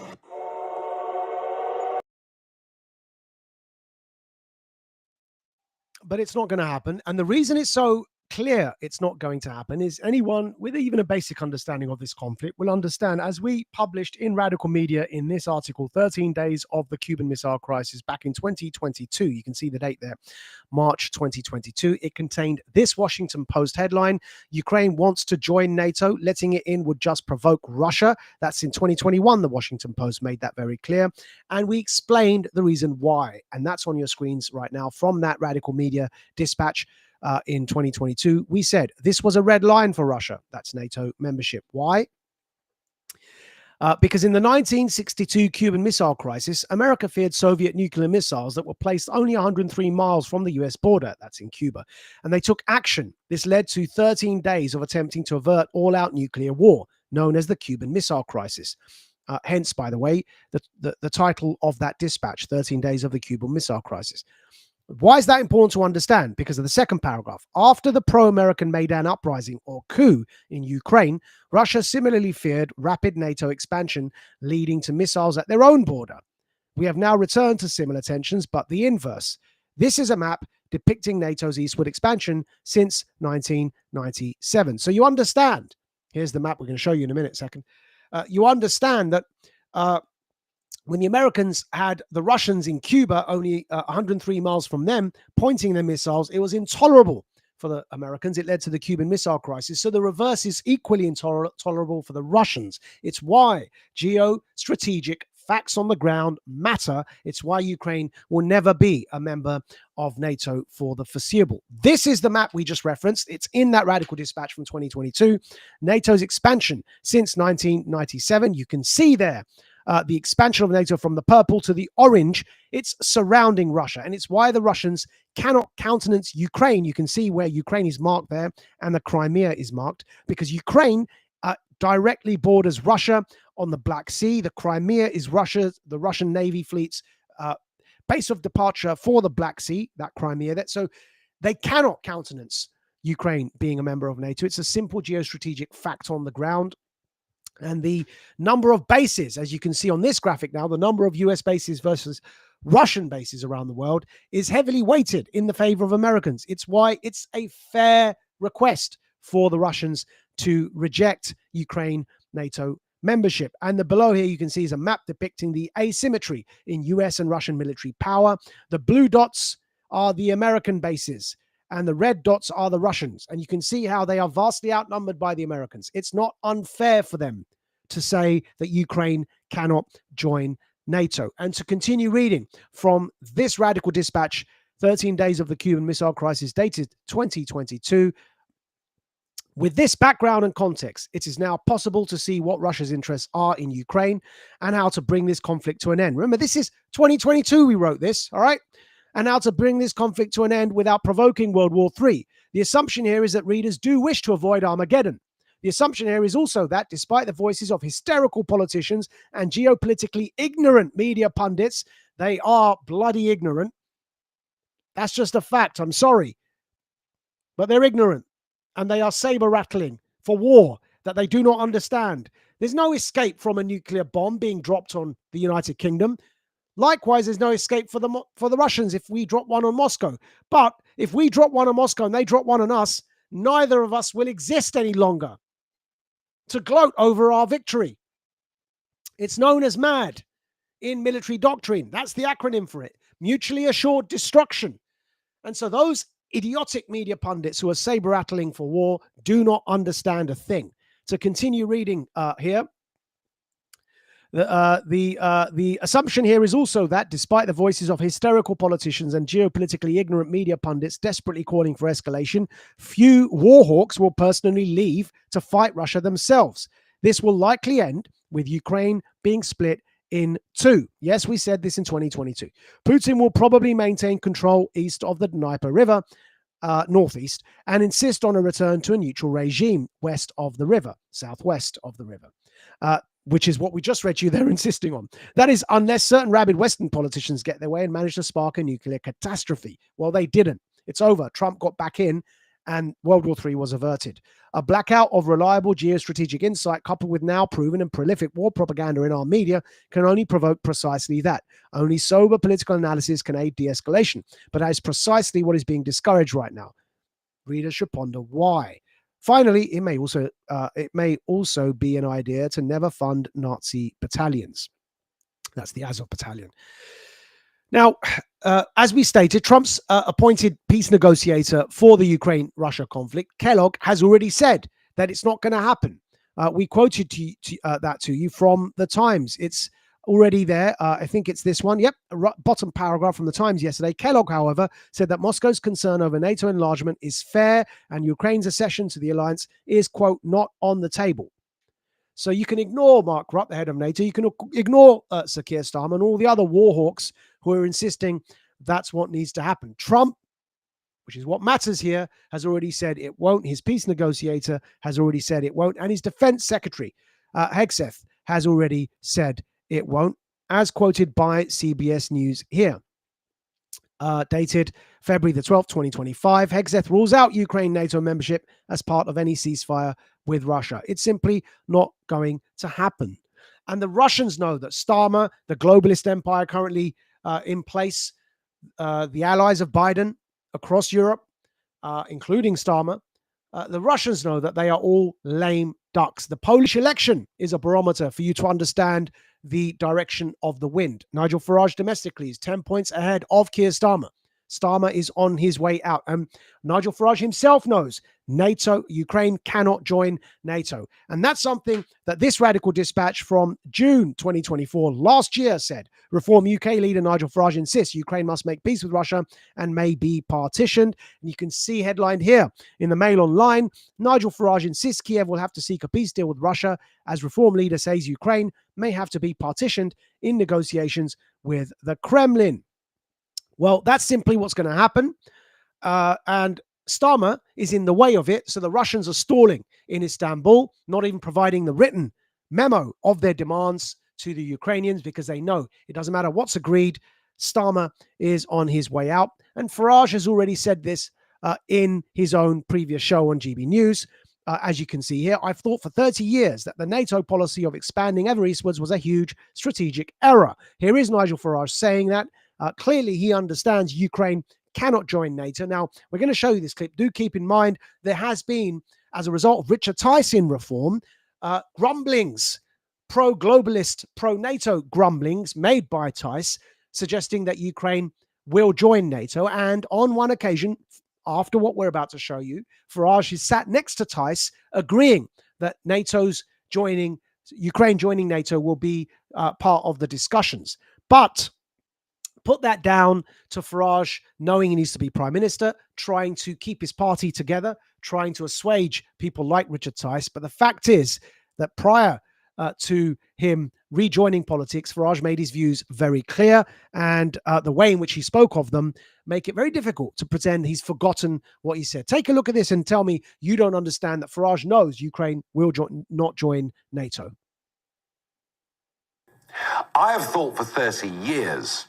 But it's not going to happen. And the reason it's so clear it's not going to happen is anyone with even a basic understanding of this conflict will understand, as we published in Radical Media in this article, 13 Days of the Cuban Missile Crisis back in 2022. You can see the date there, March 2022. It contained this Washington Post headline: Ukraine wants to join NATO. Letting it in would just provoke Russia. That's in 2021. The Washington Post made that very clear. And we explained the reason why. And that's on your screens right now from that Radical Media dispatch. In 2022, we said this was a red line for Russia. That's NATO membership. Why? Because in the 1962 Cuban Missile Crisis, America feared Soviet nuclear missiles that were placed only 103 miles from the US border. That's in Cuba. And they took action. This led to 13 days of attempting to avert all-out nuclear war, known as the Cuban Missile Crisis. Hence, by the way, the title of that dispatch, 13 Days of the Cuban Missile Crisis. Why is that important to understand? Because of the second paragraph. After the pro-American Maidan uprising, or coup, in Ukraine, Russia similarly feared rapid NATO expansion leading to missiles at their own border. We have now returned to similar tensions, but the inverse. This is a map depicting NATO's eastward expansion since 1997. So you understand. Here's the map we're going to show you in a minute, second. You understand that when the Americans had the Russians in Cuba, only 103 miles from them, pointing their missiles, it was intolerable for the Americans. It led to the Cuban Missile Crisis. So the reverse is equally intolerable for the Russians. It's why geostrategic facts on the ground matter. It's why Ukraine will never be a member of NATO for the foreseeable. This is the map we just referenced. It's in that Radical Dispatch from 2022. NATO's expansion since 1997. You can see there the expansion of NATO from the purple to the orange. It's surrounding Russia, and it's why the Russians cannot countenance Ukraine. You can see where Ukraine is marked there and the Crimea is marked, because Ukraine directly borders Russia on the Black Sea. The Crimea is the Russian Navy fleet's base of departure for the Black Sea, that Crimea. So they cannot countenance Ukraine being a member of NATO. It's a simple geostrategic fact on the ground. And the number of bases, as you can see on this graphic now, the number of US bases versus Russian bases around the world is heavily weighted in the favor of Americans. It's why it's a fair request for the Russians to reject Ukraine NATO membership. And the below here you can see is a map depicting the asymmetry in US and Russian military power. The blue dots are the American bases, and the red dots are the Russians. And you can see how they are vastly outnumbered by the Americans. It's not unfair for them to say that Ukraine cannot join NATO. And to continue reading from this Radical Dispatch, 13 Days of the Cuban Missile Crisis, dated 2022, with this background and context, it is now possible to see what Russia's interests are in Ukraine and how to bring this conflict to an end. Remember, this is 2022 we wrote this, all right? And how to bring this conflict to an end without provoking World War III. The assumption here is that readers do wish to avoid Armageddon. The assumption here is also that, despite the voices of hysterical politicians and geopolitically ignorant media pundits, they are bloody ignorant. That's just a fact. I'm sorry. But they're ignorant. And they are saber-rattling for war that they do not understand. There's no escape from a nuclear bomb being dropped on the United Kingdom. Likewise, there's no escape for the Russians if we drop one on Moscow. But if we drop one on Moscow and they drop one on us, neither of us will exist any longer to gloat over our victory. It's known as MAD in military doctrine. That's the acronym for it. Mutually assured destruction. And so those idiotic media pundits who are saber-rattling for war do not understand a thing. To continue reading here, the assumption here is also that, despite the voices of hysterical politicians and geopolitically ignorant media pundits desperately calling for escalation, few war hawks will personally leave to fight Russia themselves. This will likely end with Ukraine being split in two. Yes, we said this in 2022. Putin will probably maintain control east of the Dnieper River, northeast, and insist on a return to a neutral regime west of the river, southwest of the river. which is what we just read to you, they're insisting on. That is, unless certain rabid Western politicians get their way and manage to spark a nuclear catastrophe. Well, they didn't. It's over. Trump got back in and World War III was averted. A blackout of reliable geostrategic insight coupled with now proven and prolific war propaganda in our media can only provoke precisely that. Only sober political analysis can aid de-escalation. But that is precisely what is being discouraged right now. Readers should ponder why. Finally, it may also be an idea to never fund Nazi battalions. That's the Azov battalion. Now, as we stated, Trump's appointed peace negotiator for the Ukraine-Russia conflict, Kellogg, has already said that it's not going to happen. We quoted that to you from the Times. It's already there. I think it's this one. Yep, bottom paragraph from the Times yesterday. Kellogg, however, said that Moscow's concern over NATO enlargement is fair and Ukraine's accession to the alliance is, quote, not on the table. So you can ignore Mark Rutte, the head of NATO. You can ignore Sir Keir Starmer and all the other war hawks who are insisting that's what needs to happen. Trump, which is what matters here, has already said it won't. His peace negotiator has already said it won't. And his defense secretary, Hegseth, has already said it won't, as quoted by CBS News here. Dated February the 12th, 2025, Hegseth rules out Ukraine NATO membership as part of any ceasefire with Russia. It's simply not going to happen. And the Russians know that Starmer, the globalist empire currently in place, the allies of Biden across Europe, including Starmer, the Russians know that they are all lame ducks. The Polish election is a barometer for you to understand the direction of the wind. Nigel Farage domestically is 10 points ahead of Keir Starmer. Starmer is on his way out. And Nigel Farage himself knows Ukraine cannot join NATO. And that's something that this radical dispatch from June 2024, last year, said. Reform UK leader Nigel Farage insists Ukraine must make peace with Russia and may be partitioned. And you can see headlined here in the Mail Online, Nigel Farage insists Kiev will have to seek a peace deal with Russia as Reform leader says Ukraine may have to be partitioned in negotiations with the Kremlin. Well, that's simply what's going to happen. And Starmer is in the way of it. So the Russians are stalling in Istanbul, not even providing the written memo of their demands to the Ukrainians because they know it doesn't matter what's agreed. Starmer is on his way out. And Farage has already said this in his own previous show on GB News. As you can see here, I've thought for 30 years that the NATO policy of expanding ever eastwards was a huge strategic error. Here is Nigel Farage saying that. Clearly, he understands Ukraine cannot join NATO. Now, we're going to show you this clip. Do keep in mind, there has been, as a result of Richard Tyson reform, grumblings, pro-globalist, pro-NATO grumblings made by Tice, suggesting that Ukraine will join NATO. And on one occasion, after what we're about to show you, Farage is sat next to Tice, agreeing that Ukraine joining NATO will be part of the discussions. But put that down to Farage knowing he needs to be prime minister, trying to keep his party together, trying to assuage people like Richard Tice. But the fact is that prior to him rejoining politics, Farage made his views very clear, and the way in which he spoke of them make it very difficult to pretend he's forgotten what he said. Take a look at this and tell me you don't understand that Farage knows Ukraine will not join NATO. I have thought for 30 years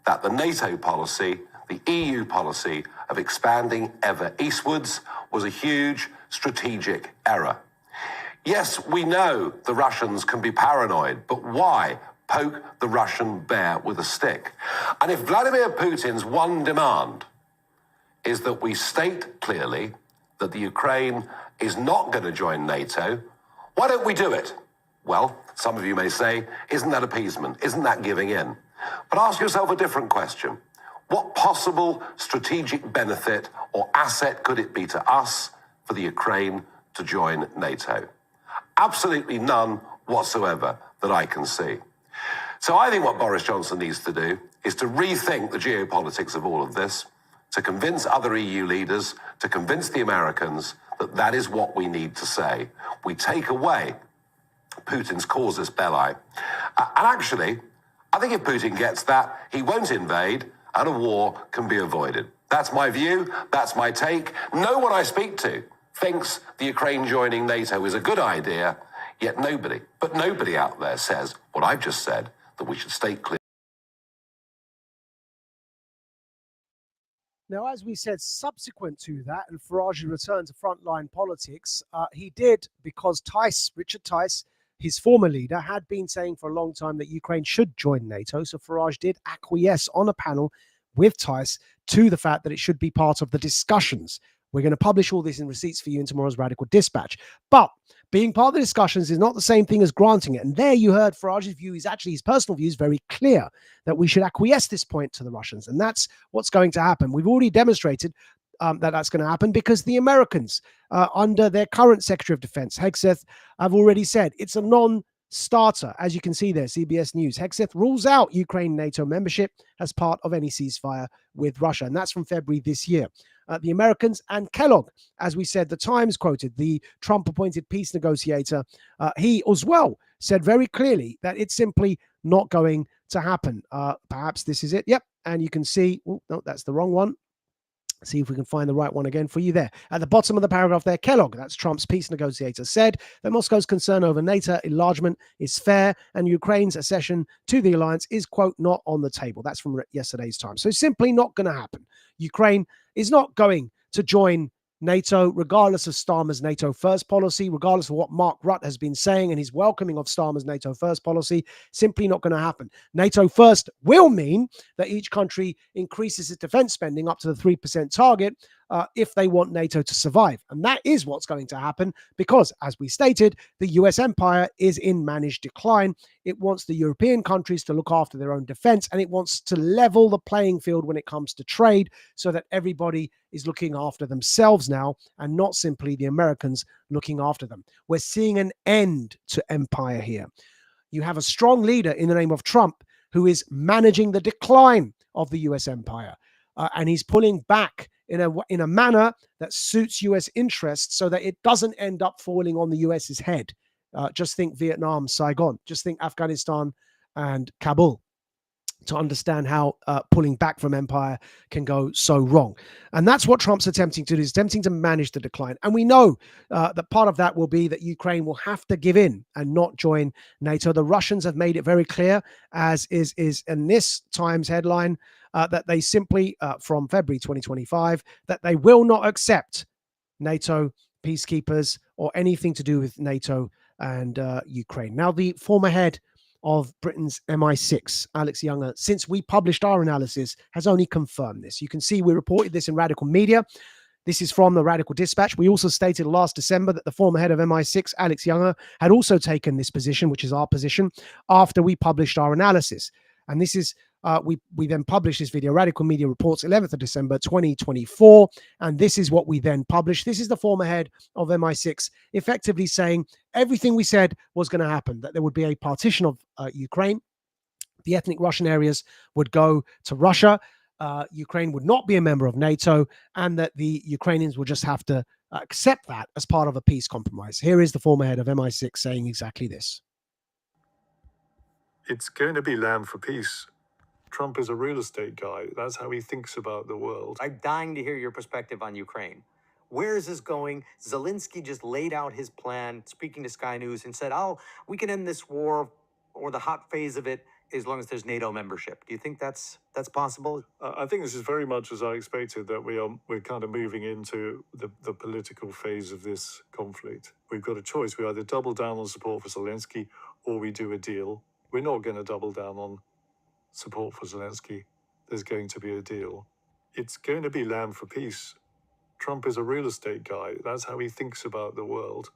that the NATO policy, the EU policy of expanding ever eastwards was a huge strategic error. Yes, we know the Russians can be paranoid, but why poke the Russian bear with a stick? And if Vladimir Putin's one demand is that we state clearly that the Ukraine is not going to join NATO, why don't we do it? Well, some of you may say, isn't that appeasement? Isn't that giving in? But ask yourself a different question. What possible strategic benefit or asset could it be to us for the Ukraine to join NATO? Absolutely none whatsoever that I can see. So I think what Boris Johnson needs to do is to rethink the geopolitics of all of this, to convince other EU leaders, to convince the Americans that that is what we need to say. We take away Putin's casus belli. And actually, I think if Putin gets that, he won't invade and a war can be avoided. That's my view. That's my take. No one I speak to thinks the Ukraine joining NATO is a good idea. Yet nobody out there says what I've just said, that we should state clearly. Now, as we said, subsequent to that, and Farage returned to frontline politics, he did because Richard Tice, his former leader, had been saying for a long time that Ukraine should join NATO. So Farage did acquiesce on a panel with Tice to the fact that it should be part of the discussions. We're going to publish all this in receipts for you in tomorrow's Radical Dispatch. But being part of the discussions is not the same thing as granting it. And there you heard Farage's view, is actually his personal view, is very clear that we should acquiesce this point to the Russians. And that's what's going to happen. We've already demonstrated that that's going to happen because the Americans, under their current Secretary of Defense, Hegseth, have already said it's a non-starter. As you can see there, CBS News. Hegseth rules out Ukraine NATO membership as part of any ceasefire with Russia. And that's from February this year. The Americans and Kellogg, as we said, the Times quoted the Trump-appointed peace negotiator. He as well said very clearly that it's simply not going to happen. Perhaps this is it. Yep. And you can see, oh, no, that's the wrong one. See if we can find the right one again for you there. At the bottom of the paragraph there, Kellogg, that's Trump's peace negotiator, said that Moscow's concern over NATO enlargement is fair and Ukraine's accession to the alliance is, quote, not on the table. That's from yesterday's Times. So simply not going to happen. Ukraine is not going to join NATO, regardless of Starmer's NATO first policy, regardless of what Mark Rutte has been saying and his welcoming of Starmer's NATO first policy, simply not going to happen. NATO first will mean that each country increases its defense spending up to the 3% target if they want NATO to survive. And that is what's going to happen because, as we stated, the US empire is in managed decline. It wants the European countries to look after their own defense, and it wants to level the playing field when it comes to trade so that everybody is looking after themselves now and not simply the Americans looking after them. We're seeing an end to empire here. You have a strong leader in the name of Trump who is managing the decline of the US empire, and he's pulling back in a manner that suits US interests so that it doesn't end up falling on the US's head. Just think Vietnam, Saigon. Just think Afghanistan and Kabul, to understand how pulling back from empire can go so wrong. And that's what Trump's attempting to do. He's attempting to manage the decline. And we know that part of that will be that Ukraine will have to give in and not join NATO. The Russians have made it very clear, as is in this Times headline, that they simply, from February 2025, that they will not accept NATO peacekeepers or anything to do with NATO and Ukraine. Now, the former head of Britain's MI6, Alex Younger, since we published our analysis, has only confirmed this. You can see we reported this in Radical Media. This is from the Radical Dispatch. We also stated last December that the former head of MI6, Alex Younger, had also taken this position, which is our position, after we published our analysis. And this is, we then published this video, Radical Media Reports, 11th of December, 2024. And this is what we then published. This is the former head of MI6 effectively saying everything we said was going to happen, that there would be a partition of Ukraine. The ethnic Russian areas would go to Russia. Ukraine would not be a member of NATO, and that the Ukrainians would just have to accept that as part of a peace compromise. Here is the former head of MI6 saying exactly this. It's going to be land for peace. Trump is a real estate guy. That's how he thinks about the world. I'm dying to hear your perspective on Ukraine. Where is this going? Zelensky just laid out his plan, speaking to Sky News, and said, oh, we can end this war or the hot phase of it as long as there's NATO membership. Do you think that's possible? I think this is very much as I expected, that we're kind of moving into the political phase of this conflict. We've got a choice. We either double down on support for Zelensky or we do a deal. We're not going to double down on support for Zelensky. There's going to be a deal. It's going to be land for peace. Trump is a real estate guy. That's how he thinks about the world.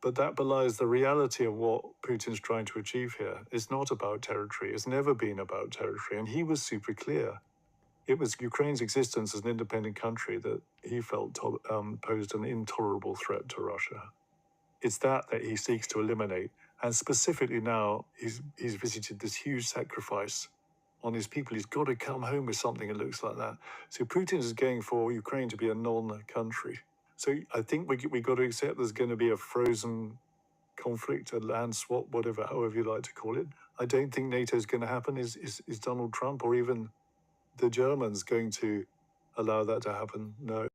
But that belies the reality of what Putin's trying to achieve here. It's not about territory. It's never been about territory. And he was super clear. It was Ukraine's existence as an independent country that he felt posed an intolerable threat to Russia. It's that he seeks to eliminate. And specifically now, he's visited this huge sacrifice on his people. He's got to come home with something that looks like that. So Putin is going for Ukraine to be a non-country. So I think we got to accept there's going to be a frozen conflict, a land swap, however you like to call it. I don't think NATO is going to happen. Is Donald Trump or even the Germans going to allow that to happen? No.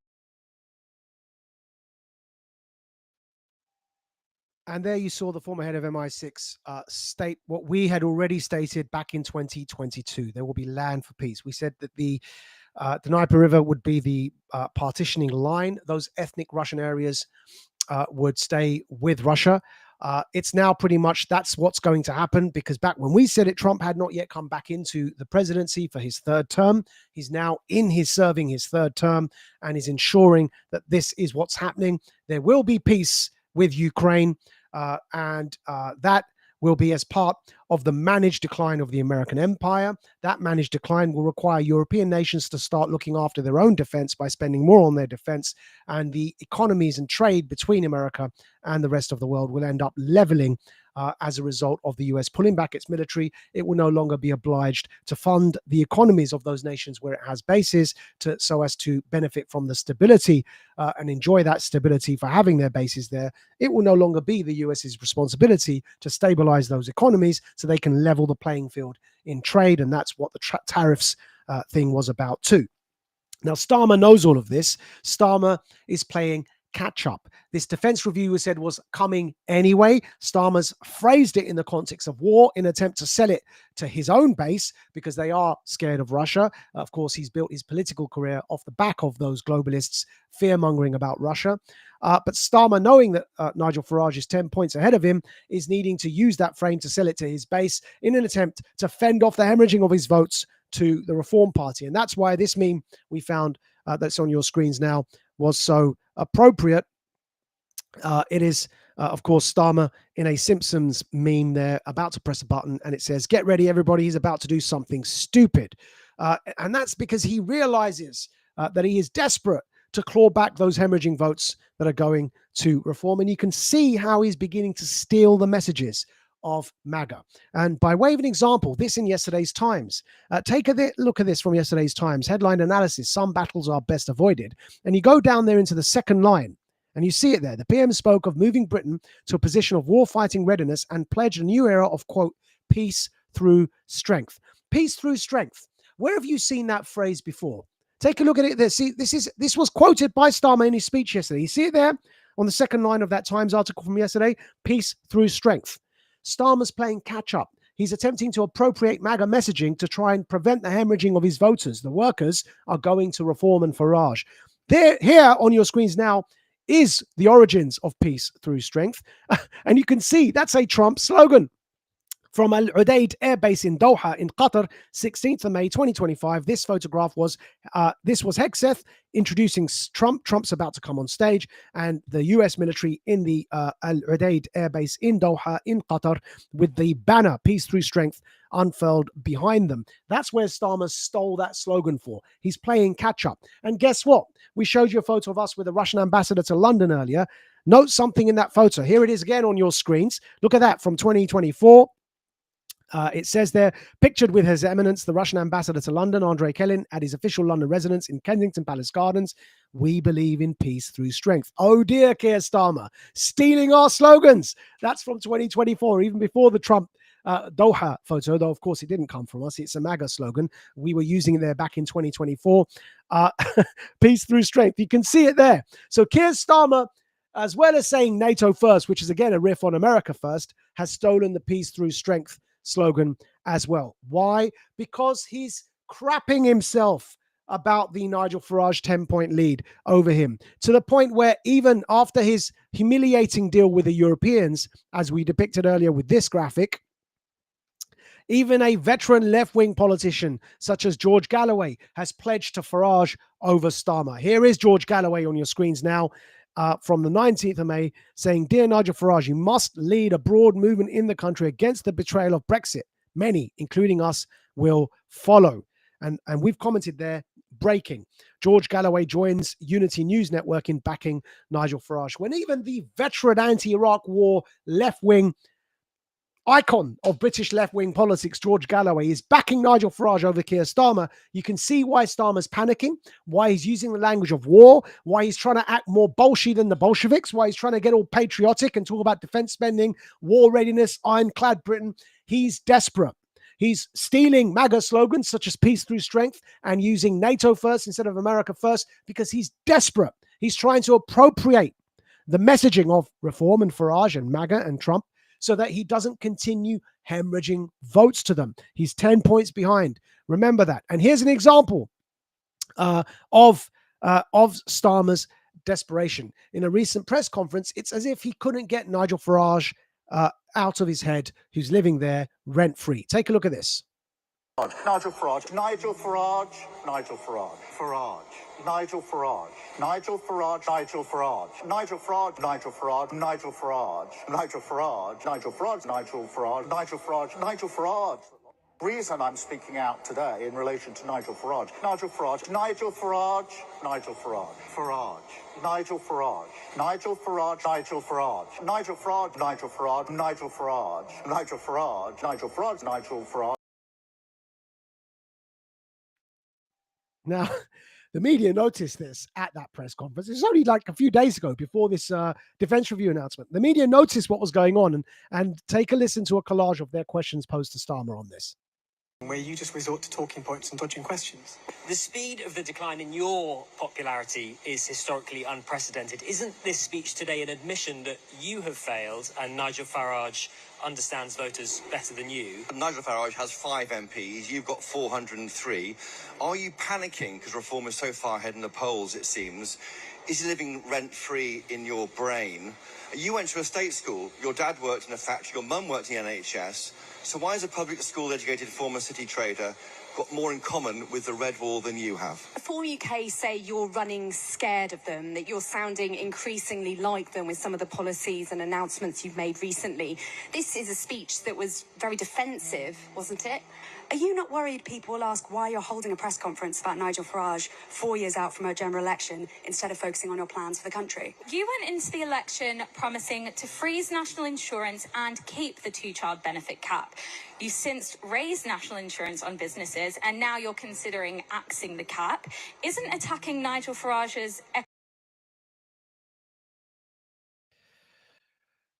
And there you saw the former head of MI6 state what we had already stated back in 2022. There will be land for peace. We said that the Dnieper River would be the partitioning line. Those ethnic Russian areas would stay with Russia. It's now pretty much that's what's going to happen, because back when we said it, Trump had not yet come back into the presidency for his third term. He's now serving his third term and is ensuring that this is what's happening. There will be peace with Ukraine, and that will be as part of the managed decline of the American empire. That managed decline will require European nations to start looking after their own defense by spending more on their defense, and the economies and trade between America and the rest of the world will end up leveling as a result of the US pulling back its military. It will no longer be obliged to fund the economies of those nations where it has bases so as to benefit from the stability and enjoy that stability for having their bases there. It will no longer be the US's responsibility to stabilize those economies so they can level the playing field in trade. And that's what the tariffs thing was about too. Now, Starmer knows all of this. Starmer is playing catch up. This defense review was said was coming anyway. Starmer's phrased it in the context of war in an attempt to sell it to his own base because they are scared of Russia. Of course, he's built his political career off the back of those globalists fear-mongering about Russia. But Starmer, knowing that Nigel Farage is 10 points ahead of him, is needing to use that frame to sell it to his base in an attempt to fend off the hemorrhaging of his votes to the Reform Party. And that's why this meme we found that's on your screens now was so appropriate. It is, of course, Starmer in a Simpsons meme there, about to press a button, and it says, "Get ready, everybody, he's about to do something stupid." And that's because he realizes that he is desperate to claw back those hemorrhaging votes that are going to Reform. And you can see how he's beginning to steal the messages of MAGA. And by way of an example, this in yesterday's Times. Take a look at this from yesterday's Times. Headline analysis: some battles are best avoided. And you go down there into the second line, and you see it there. The PM spoke of moving Britain to a position of war-fighting readiness and pledged a new era of, quote, peace through strength. Peace through strength. Where have you seen that phrase before? Take a look at it there. See, this was quoted by Starmer in his speech yesterday. You see it there on the second line of that Times article from yesterday? Peace through strength. Starmer's playing catch up. He's attempting to appropriate MAGA messaging to try and prevent the hemorrhaging of his voters. The workers are going to Reform and Farage. Here on your screens now is the origins of peace through strength. And you can see that's a Trump slogan. From Al Udeid Air Base in Doha in Qatar, 16th of May 2025. This photograph was Hegseth introducing Trump. Trump's about to come on stage, and the US military in the Al Udeid Air Base in Doha in Qatar with the banner "Peace Through Strength" unfurled behind them. That's where Starmer stole that slogan for. He's playing catch up. And guess what? We showed you a photo of us with the Russian ambassador to London earlier. Note something in that photo. Here it is again on your screens. Look at that from 2024. It says there, pictured with His Eminence, the Russian ambassador to London, Andrei Kelin, at his official London residence in Kensington Palace Gardens. We believe in peace through strength. Oh dear, Keir Starmer, stealing our slogans. That's from 2024, even before the Trump Doha photo, though of course it didn't come from us. It's a MAGA slogan. We were using it there back in 2024. Peace through strength. You can see it there. So Keir Starmer, as well as saying NATO first, which is again a riff on America first, has stolen the peace through strength slogan as well. Why? Because he's crapping himself about the Nigel Farage 10-point lead over him, to the point where even after his humiliating deal with the Europeans, as we depicted earlier with this graphic, even a veteran left-wing politician such as George Galloway has pledged to Farage over Starmer. Here is George Galloway on your screens now. From the 19th of May, saying, "Dear Nigel Farage, you must lead a broad movement in the country against the betrayal of Brexit. Many, including us, will follow." And we've commented there, breaking. George Galloway joins Unity News Network in backing Nigel Farage. When even the veteran anti-Iraq war left-wing icon of British left-wing politics, George Galloway, is backing Nigel Farage over Keir Starmer, you can see why Starmer's panicking, why he's using the language of war, why he's trying to act more Bolshevik than the Bolsheviks, why he's trying to get all patriotic and talk about defense spending, war readiness, ironclad Britain. He's desperate. He's stealing MAGA slogans such as peace through strength and using NATO first instead of America first because he's desperate. He's trying to appropriate the messaging of Reform and Farage and MAGA and Trump so that he doesn't continue hemorrhaging votes to them. He's 10 points behind. Remember that. And here's an example of Starmer's desperation. In a recent press conference, it's as if he couldn't get Nigel Farage out of his head, who's living there rent-free. Take a look at this. Nigel Farage, Nigel Farage, Nigel Farage, Farage, Nigel Farage, Nigel Farage, Nigel Farage, Nigel Farage, Nigel Farage, Nigel Farage, Nigel Farage, Nigel Farage, Nigel Farage, Nigel Farage, Nigel Farage. Reason I'm speaking out today in relation to Nigel Farage, Nigel Farage, Nigel Farage, Nigel Farage, Farage, Nigel Farage, Nigel Farage, Nigel Farage, Nigel Farage, Nigel Farage, Nigel Farage, Nigel Farage, Nigel Farage, Nigel Farage. Now, the media noticed this at that press conference. It's only like a few days ago before this defense review announcement. The media noticed what was going on and take a listen to a collage of their questions posed to Starmer on this. Where you just resort to talking points and dodging questions. The speed of the decline in your popularity is historically unprecedented. Isn't this speech today an admission that you have failed and Nigel Farage understands voters better than you? Nigel Farage has 5 MPs, you've got 403. Are you panicking because Reform is so far ahead in the polls, it seems? Is he living rent-free in your brain? You went to a state school, your dad worked in a factory, your mum worked in the NHS. So why has a public school-educated former city trader got more in common with the Red Wall than you have? Reform UK say you're running scared of them, that you're sounding increasingly like them with some of the policies and announcements you've made recently. This is a speech that was very defensive, wasn't it? Are you not worried people will ask why you're holding a press conference about Nigel Farage 4 years out from a general election instead of focusing on your plans for the country? You went into the election promising to freeze national insurance and keep the two-child benefit cap. You've since raised national insurance on businesses and now you're considering axing the cap. Isn't attacking Nigel Farage's...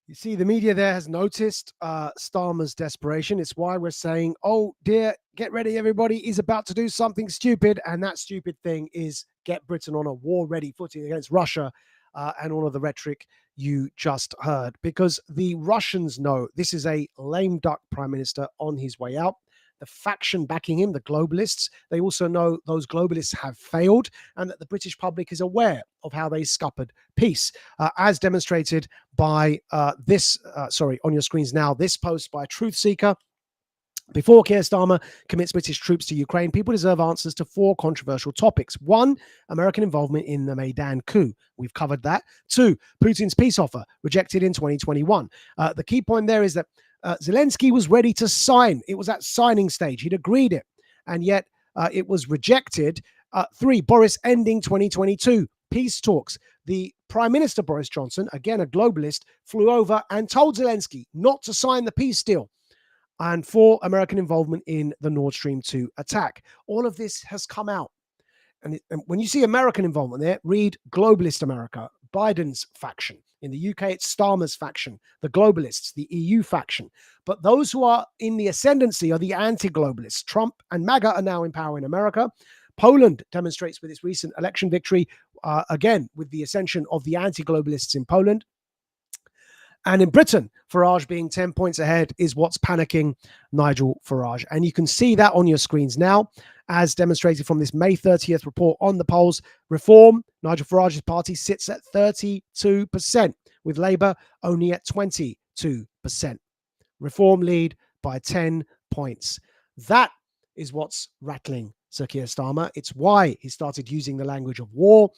You see, the media there has noticed Starmer's desperation. It's why we're saying, oh dear, get ready, everybody. He's about to do something stupid. And that stupid thing is get Britain on a war-ready footing against Russia and all of the rhetoric you just heard. Because the Russians know this is a lame duck prime minister on his way out. The faction backing him, the globalists, they also know those globalists have failed and that the British public is aware of how they scuppered peace, as demonstrated by on your screens now, this post by a truth seeker. Before Keir Starmer commits British troops to Ukraine, people deserve answers to 4 controversial topics. 1, American involvement in the Maidan coup. We've covered that. 2, Putin's peace offer, rejected in 2021. The key point there is that Zelensky was ready to sign. It was at signing stage. He'd agreed it. And yet it was rejected. 3, Boris ending 2022. Peace talks. The Prime Minister, Boris Johnson, again a globalist, flew over and told Zelensky not to sign the peace deal. And 4, American involvement in the Nord Stream 2 attack. All of this has come out. And when you see American involvement there, read globalist America, Biden's faction. In the UK, it's Starmer's faction, the globalists, the EU faction. But those who are in the ascendancy are the anti-globalists. Trump and MAGA are now in power in America. Poland demonstrates with its recent election victory, again, with the ascension of the anti-globalists in Poland. And in Britain, Farage being 10 points ahead is what's panicking Nigel Farage. And you can see that on your screens now, as demonstrated from this May 30th report on the polls. Reform, Nigel Farage's party, sits at 32%, with Labour only at 22%. Reform lead by 10 points. That is what's rattling Sir Keir Starmer. It's why he started using the language of war.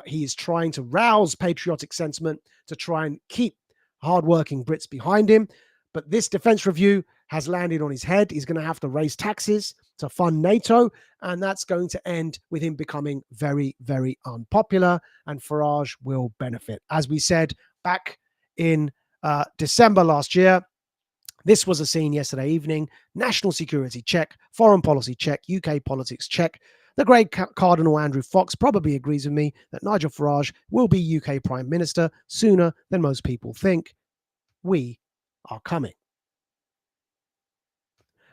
He is trying to rouse patriotic sentiment to try and keep hardworking Brits behind him. But this defense review has landed on his head. He's going to have to raise taxes to fund NATO, and that's going to end with him becoming very, very unpopular, and Farage will benefit. As we said back in December last year, this was a scene yesterday evening. National security check, foreign policy check, UK politics check. The great Cardinal Andrew Fox probably agrees with me that Nigel Farage will be UK Prime Minister sooner than most people think. We are coming.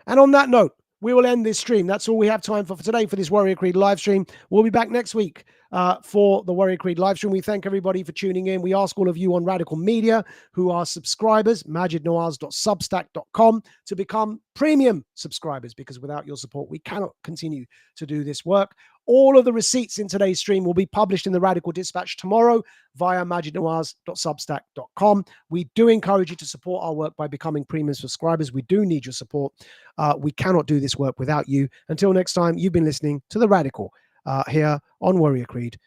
And on that note, we will end this stream. That's all we have time for today for this Warrior Creed live stream. We'll be back next week for the Warrior Creed live stream. We thank everybody for tuning in. We ask all of you on Radical Media who are subscribers, majidnawaz.substack.com, to become premium subscribers, because without your support, we cannot continue to do this work. All of the receipts in today's stream will be published in the Radical Dispatch tomorrow via majidnawaz.substack.com. We do encourage you to support our work by becoming premium subscribers. We do need your support. We cannot do this work without you. Until next time, you've been listening to The Radical here on Warrior Creed.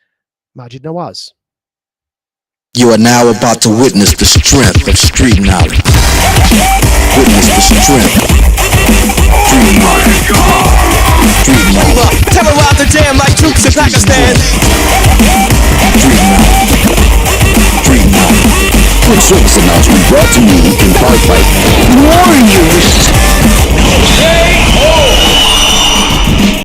Majid Nawaz. You are now about to witness the strength of street knowledge. Witness the strength. Street knowledge. Street knowledge. Terrorize the jam like troops in Pakistan. Street knowledge. Street knowledge. Quick service announcement brought to you in part by Warriors.